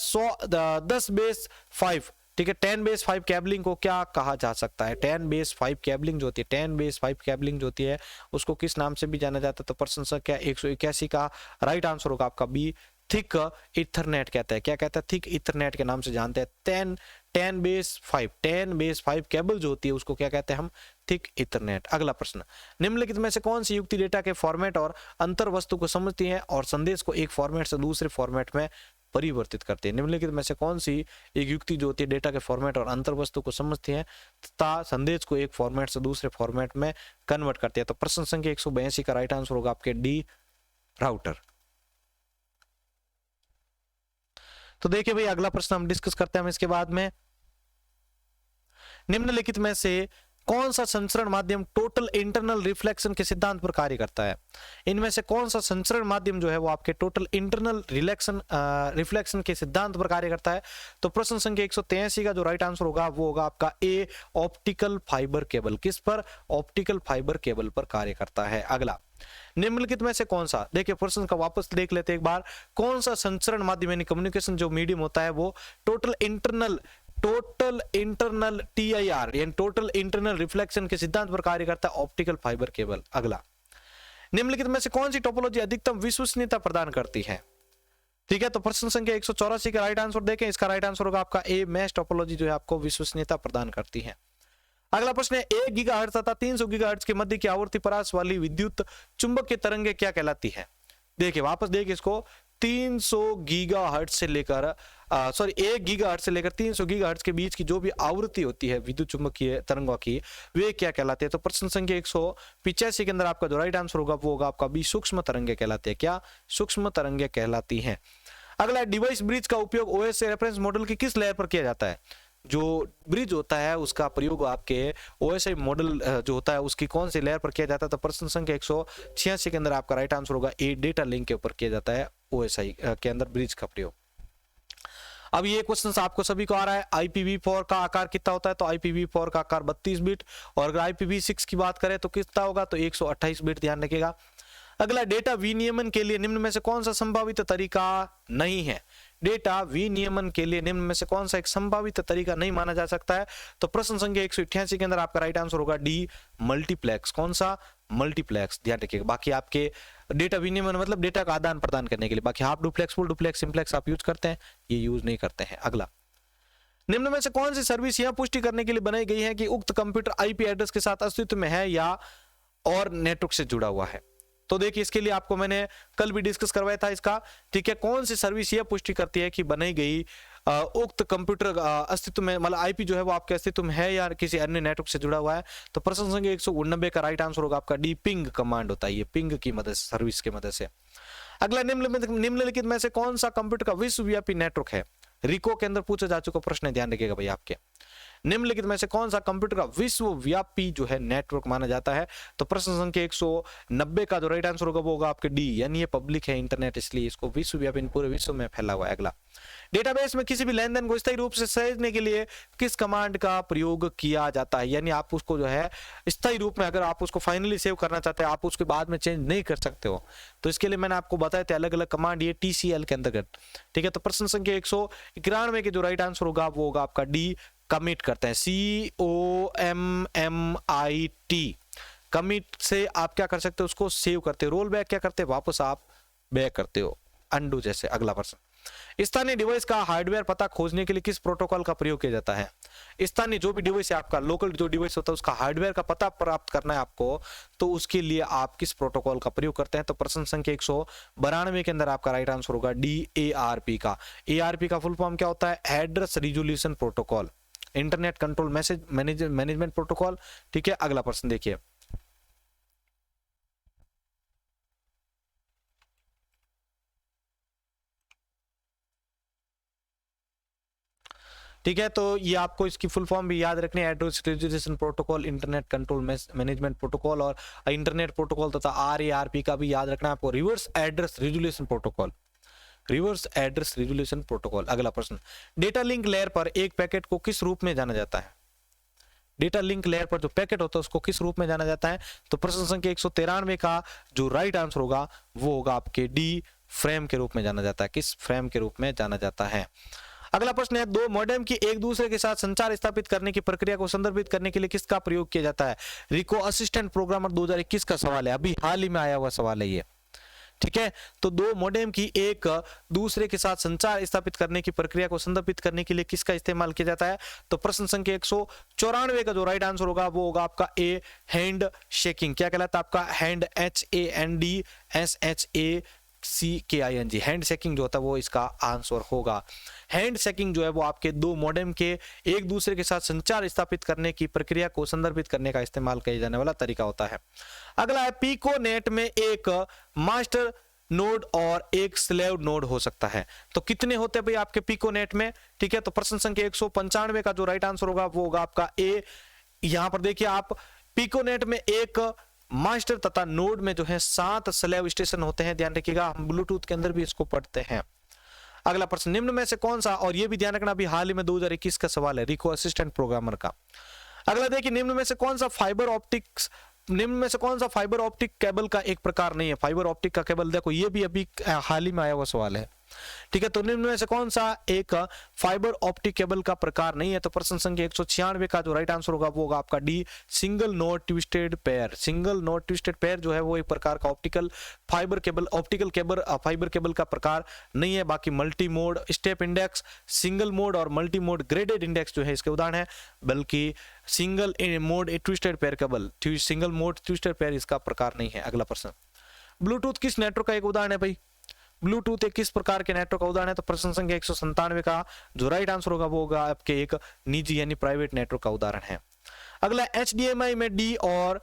10 बेस 5। ठीक है, 10 बेस 5 केबलिंग को क्या कहा जा सकता है? 10 बेस 5 केबलिंग जो होती है, 10 बेस 5 केबलिंग जो होती है उसको किस नाम से भी जाना जाता है? तो प्रश्न संख्या 181 का राइट आंसर होगा आपका बी थिक इथरनेट कहता है। क्या कहता है? थिक इथरनेट के नाम से जानते हैं। 10 बेस 5 केबल जो होती है उसको क्या कहते हैं हम? Thick Ethernet. अगला प्रश्न, निम्नलिखित में से कौन सी युक्ति डेटा के फॉर्मेट और अंतर वस्तु को समझती है और संदेश को एक फॉर्मेट से दूसरे फॉर्मेट में परिवर्तित करती है? निम्नलिखित में से कौन सी एक युक्ति जो होती है डेटा के फॉर्मेट और अंतर वस्तु को समझती है तथा संदेश को एक फॉर्मेट से दूसरे फॉर्मेट में कन्वर्ट करती है? तो प्रश्न संख्या 182 का राइट आंसर होगा आपके डी राउटर। तो देखिए भाई, अगला प्रश्न हम डिस्कस करते हैं हम इसके बाद में, निम्नलिखित में से कौन सा संचरण माध्यम टोटल इंटरनल रिफ्लेक्शन के सिद्धांत पर कार्य करता है? इनमें से कौन सा संचरण माध्यम जो है वो आपके टोटल इंटरनल रिफ्लेक्शन के सिद्धांत पर कार्य करता है? तो प्रश्न संख्या 183 का जो राइट आंसर होगा वो होगा आपका ए ऑप्टिकल फाइबर केबल। किस पर? ऑप्टिकल फाइबर केबल पर कार्य करता है। अगला, निम्नलिखित में से कौन सा, देखिए प्रश्न का वापस देख लेते हैं एक बार, कौन सा संचरण माध्यम यानी कम्युनिकेशन जो मीडियम होता है वो टोटल इंटरनल TIR यानी टोटल इंटरनल रिफ्लेक्शन के सिद्धांत पर कार्य करता है? Optical fibre cable. अगला, निम्नलिखित में से कौन सी टोपोलॉजी अधिकतम विश्वसनीयता प्रदान करती है? ठीक है, तो प्रश्न संख्या 184 का राइट आंसर देखें, इसका राइट आंसर होगा आपका ए मैश टोपोलॉजी जो है आपको विश्वसनीयता प्रदान करती है। अगला प्रश्न है, 1 गीगाहर्ट्ज तथा 300 गीगाहर्ट्ज के मध्य की आवर्ती परास वाली विद्युत चुंबकीय तरंगे क्या कहलाती है? देखिए वापस देखिए इसको, 300 गीगाहर्ट्ज से लेकर 1 गीगाहर्ट्ज से लेकर 300 गीगाहर्ट्ज के बीच की जो भी आवृत्ति होती है विद्युत चुंबकीय तरंगों की वे क्या कहलाते हैं? तो प्रश्न संख्या 185 के अंदर आपका जो राइट आंसर होगा वो होगा आपका बी सूक्ष्म तरंगे कहलाती है। क्या? सूक्ष्म तरंगे कहलाती हैं। अगला, डिवाइस ब्रिज का उपयोग OS रेफरेंस मॉडल की किस लेयर पर किया जाता है? जो ब्रिज होता है उसका प्रयोग आपके OSI मॉडल जो होता है उसकी कौन सी लेयर पर किया जाता है? तो प्रश्न संख्या 186 के अंदर आपका राइट आंसर होगा ए डेटा लिंक के ऊपर किया जाता है OSI के अंदर ब्रिज का प्रयोग। अब ये क्वेश्चन आपको सभी को आ रहा है, IPv4 का आकार कितना होता है? तो IPv4 का आकार 32 बिट और अगर IPv6 की बात करें तो कितना होगा? तो 128 बिट, ध्यान रखिएगा। अगला, डेटा विनियमन के लिए निम्न में से कौन सा संभावित तरीका नहीं है? डेटा विनियमन के लिए निम्न में से कौन सा एक संभावित तरीका नहीं माना जा सकता है? तो प्रश्न संख्या 188 के अंदर आपका राइट आंसर होगा डी, मल्टीप्लेक्स। कौन सा? मल्टीप्लेक्स। ध्यान रखिएगा। बाकी आपके डेटा विनिमय मतलब डेटा का आदान प्रदान करने के लिए, बाकी half duplex, full duplex, simplex आप यूज करते हैं, ये यूज नहीं करते हैं। अगला, निम्न में से कौन सी सर्विस यह पुष्टि करने के लिए बनाई गई है कि उक्त कंप्यूटर आईपी एड्रेस के साथ अस्तित्व में है या और नेटवर्क से जुड़ा हुआ है? तो देखिए, इसके लिए आपको मैंने कल भी डिस्कस करवाया था इसका, ठीक है। कौन सी सर्विस यह पुष्टि करती है कि बनाई गई उक्त कंप्यूटर अस्तित्व में, मतलब आईपी जो है वो आपके अस्तित्व में है या किसी अन्य नेटवर्क से जुड़ा हुआ है? तो प्रश्न संख्या 189 का राइट आंसर होगा आपका डी, पिंग कमांड होता है ये, पिंग की मदद से, सर्विस की मदद से। अगला, निम्नलिखित में से कौन सा कंप्यूटर का विश्वव्यापी नेटवर्क है? रिको के अंदर पूछा जा चुका प्रश्न है, ध्यान रखिएगा भाई आपके। निम्नलिखित में से कौन सा कंप्यूटर का विश्वव्यापी जो है नेटवर्क माना जाता है? तो प्रश्न संख्या 190 का जो राइट आंसर होगा वो होगा आपके डी, यानी ये पब्लिक है, इंटरनेट, इसलिए इसको विश्वव्यापी पूरे विश्व में फैला हुआ है। अगला, डेटाबेस में किसी भी लेनदेन को स्थायी रूप से सहेजने के लिए किस कमांड का प्रयोग किया जाता है? यानी आप उसको जो है स्थायी रूप में, अगर आप उसको फाइनली सेव करना चाहते हैं, आप उसके बाद में चेंज नहीं कर सकते हो, तो इसके लिए मैंने आपको बताया थे अलग अलग कमांड, ये TCL के अंतर्गत, ठीक है। तो प्रश्न संख्या 191 के जो राइट आंसर होगा वो होगा आपका डी, कमिट करते हैं, COMMIT। कमिट से आप क्या कर सकते हो? उसको सेव करते हो। रोल बैक क्या करते हैं? वापस आप बैक करते हो, अंडू जैसे। अगला प्रश्न, स्थानीय डिवाइस का हार्डवेयर पता खोजने के लिए किस प्रोटोकॉल का प्रयोग किया जाता है? स्थानीय जो भी डिवाइस है आपका, लोकल जो डिवाइस होता है, उसका हार्डवेयर का पता प्राप्त करना है आपको, तो उसके लिए आप किस प्रोटोकॉल का प्रयोग करते हैं? तो प्रश्न संख्या 192 के अंदर आपका राइट आंसर होगा डी, ARP का। ARP का फुल फॉर्म क्या होता है? Address resolution protocol, internet control message management protocol, ठीक है। अगला प्रश्न देखिए, ठीक है। तो ये आपको इसकी फुल फॉर्म भी याद रखनी है, address resolution protocol, internet control management protocol, और इंटरनेट प्रोटोकॉल तथा RARP का भी याद रखना है आपको, reverse address resolution protocol, reverse address resolution protocol. अगला प्रश्न, डेटा लिंक लेयर पर एक पैकेट को किस रूप में जाना जाता है? डेटा लिंक लेयर पर जो पैकेट होता है उसको किस रूप में जाना जाता है? तो प्रश्न संख्या 193 का जो राइट आंसर होगा वो होगा आपके डी, फ्रेम के रूप में जाना जाता है। किस फ्रेम के रूप में जाना जाता है? अगला प्रश्न है, दो मॉडेम की एक दूसरे के साथ संचार स्थापित करने की प्रक्रिया को संदर्भित करने के लिए किसका प्रयोग किया जाता है? रिको असिस्टेंट प्रोग्रामर 2021 का सवाल है, अभी हाल ही में आया हुआ सवाल है ये, ठीक है। तो दो मॉडेम की एक दूसरे के साथ संचार स्थापित करने की प्रक्रिया को संदर्भित करने के लिए किसका इस्तेमाल किया जाता है? तो प्रश्न संख्या 194 का जो राइट आंसर होगा वो होगा आपका ए, हैंड शेकिंग। क्या कहलाता है आपका? हैंड, HANDSHACKING, हैंड शेकिंग जो होता है वो इसका आंसर होगा। हैंड शेकिंग जो है वो आपके दो मॉडेम के एक दूसरे के साथ संचार स्थापित करने की प्रक्रिया को संदर्भित करने का इस्तेमाल किया जाने वाला तरीका होता है। अगला है, पिकोनेट में एक मास्टर नोड और एक स्लेव नोड हो सकता है, तो कितने होते हैं भाई आपके पिकोनेट में? ठीक है, तो प्रश्न संख्या 195 का जो राइट आंसर होगा वो होगा आपका ए। यहां पर देखिए आप, पिकोनेट में एक मास्टर तथा नोड में जो है 7 स्लेव स्टेशन होते हैं, ध्यान रखिएगा, हम ब्लूटूथ के अंदर भी इसको पढ़ते हैं। अगला प्रश्न, निम्न में से कौन सा, और ये भी ध्यान रखना, अभी हाल ही में 2021 का सवाल है, रिको असिस्टेंट प्रोग्रामर का। अगला देखिए, निम्न में से कौन सा फाइबर ऑप्टिक केबल का एक प्रकार नहीं है? फाइबर ऑप्टिक का केबल, देखो ये भी अभी हाल ही में आया हुआ सवाल है, ठीक है। तो निम्न में से कौन सा एक फाइबर ऑप्टिक केबल का प्रकार नहीं है? तो प्रश्न संख्या 196 का जो राइट आंसर होगा वो होगा आपका D, single node twisted pair. Single node twisted pair जो है वो एक प्रकार का ऑप्टिकल फाइबर केबल का प्रकार नहीं है। बाकी multi mode step index, single mode और मल्टी मोड ग्रेडेड इंडेक्स जो है इसके उदाहरण है, बल्कि single mode twisted pair cable, single mode twisted pair इसका प्रकार नहीं है। अगला प्रश्न, ब्लूटूथ किस नेटवर्क का एक उदाहरण है भाई? ब्लूटूथ एक किस प्रकार के नेटवर्क का उदाहरण है? तो प्रश्न संख्या 197 का जो राइट आंसर होगा वो होगा आपके एक निजी यानी प्राइवेट नेटवर्क का उदाहरण है। अगला, HDMI में डी और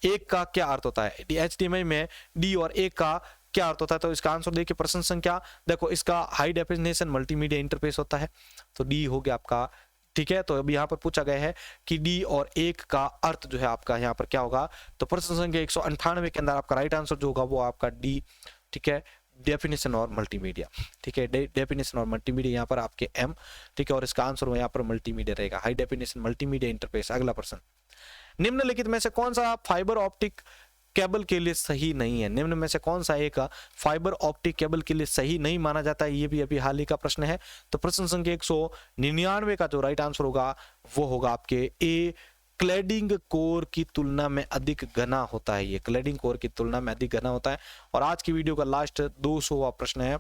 एक का क्या अर्थ होता है? HDMI में डी और एक का क्या अर्थ होता है? तो इसका आंसर देखिए, प्रश्न संख्या, देखो इसका हाई डेफिनेशन मल्टीमीडिया इंटरफेस होता है, तो डी हो गया आपका, ठीक है। तो अभी यहाँ पर पूछा गया है कि डी और एक का अर्थ जो है आपका यहाँ पर क्या होगा? तो प्रश्न संख्या 198 के अंदर आपका राइट आंसर जो होगा वो आपका डी, ठीक है, डेफिनेशन और मल्टीमीडिया, ठीक है, डेफिनेशन और मल्टीमीडिया यहाँ पर आपके एम, ठीक है, और इसका आंसर यहाँ पर मल्टीमीडिया रहेगा, हाई डेफिनेशन मल्टीमीडिया इंटरफेस। अगला प्रश्न, निम्नलिखित में से कौन सा फाइबर ऑप्टिक केबल के लिए सही नहीं है? निम्न में से कौन सा एक फाइबर ऑप्टिक केबल के लिए सही नहीं माना जाता है? ये भी अभी हाल ही का प्रश्न है। तो प्रश्न संख्या 199 का जो राइट आंसर होगा वो होगा आपके ए, क्लैडिंग कोर की तुलना में अधिक घना होता है। ये क्लैडिंग कोर की तुलना में अधिक घना होता है। और आज की वीडियो का लास्ट 200वां प्रश्न है,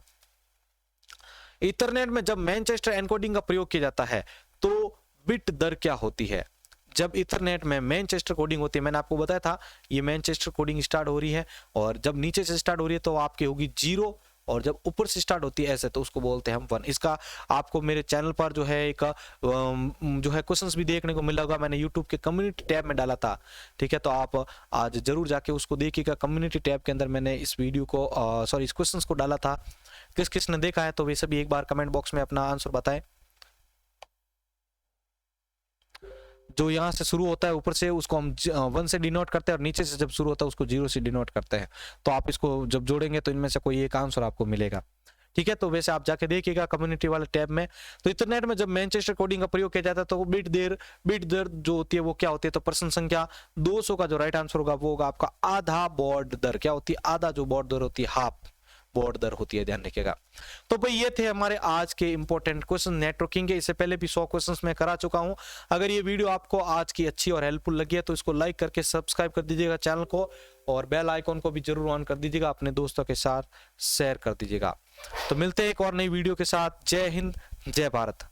इथरनेट में जब मैनचेस्टर एन्कोडिंग का प्रयोग किया जाता है तो बिट दर क्या होती है? जब इथरनेट में मैनचेस्टर कोडिंग होती है, मैंने आपको बताया था ये मैनचेस्टर कोडिंग स्टार्ट हो रही है, और जब नीचे से स्टार्ट हो रही है तो आपकी होगी 0, और जब ऊपर से स्टार्ट होती है ऐसे तो उसको बोलते हैं हम 1। इसका आपको मेरे चैनल पर जो है एक जो है क्वेश्चंस भी देखने को मिला होगा, मैंने यूट्यूब के कम्युनिटी टैब में डाला था, ठीक है। तो आप आज जरूर जाके उसको देखिएगा। कम्युनिटी टैब के अंदर मैंने इस वीडियो को सॉरी इस क्वेश्चंस को डाला था। किस किस ने देखा है तो वे सभी एक बार कमेंट बॉक्स में अपना आंसर बताएं। जो यहाँ से शुरू होता है ऊपर से उसको हम 1 से डिनोट करते हैं, और नीचे से जब शुरू होता है उसको 0 से डिनोट करते हैं। तो आप इसको जब जोड़ेंगे तो इनमें से कोई एक आंसर आपको मिलेगा, ठीक है। तो वैसे आप जाके देखिएगा कम्युनिटी वाले टैब में। तो इंटरनेट में जब मैनचेस्टर कोडिंग का प्रयोग किया जाता है तो बिट दर जो होती है वो क्या होती है? तो प्रश्न संख्या 200 का जो राइट आंसर होगा वो होगा आपका आधा बॉड दर। क्या होती है? आधा जो बॉड दर होती है, हाफ बॉड दर होती है, ध्यान रखिएगा। तो भाई ये थे हमारे आज के इंपॉर्टेंट क्वेश्चन नेटवर्किंग के। इससे पहले भी 100 क्वेश्चंस मैं करा चुका हूं। अगर ये वीडियो आपको आज की अच्छी और हेल्पफुल लगी है तो इसको लाइक करके सब्सक्राइब कर दीजिएगा चैनल को, और बेल आइकॉन को भी जरूर ऑन कर दीजिएगा, अपने दोस्तों के साथ शेयर कर दीजिएगा। तो मिलते हैं एक और नई वीडियो के साथ। जय हिंद, जय भारत।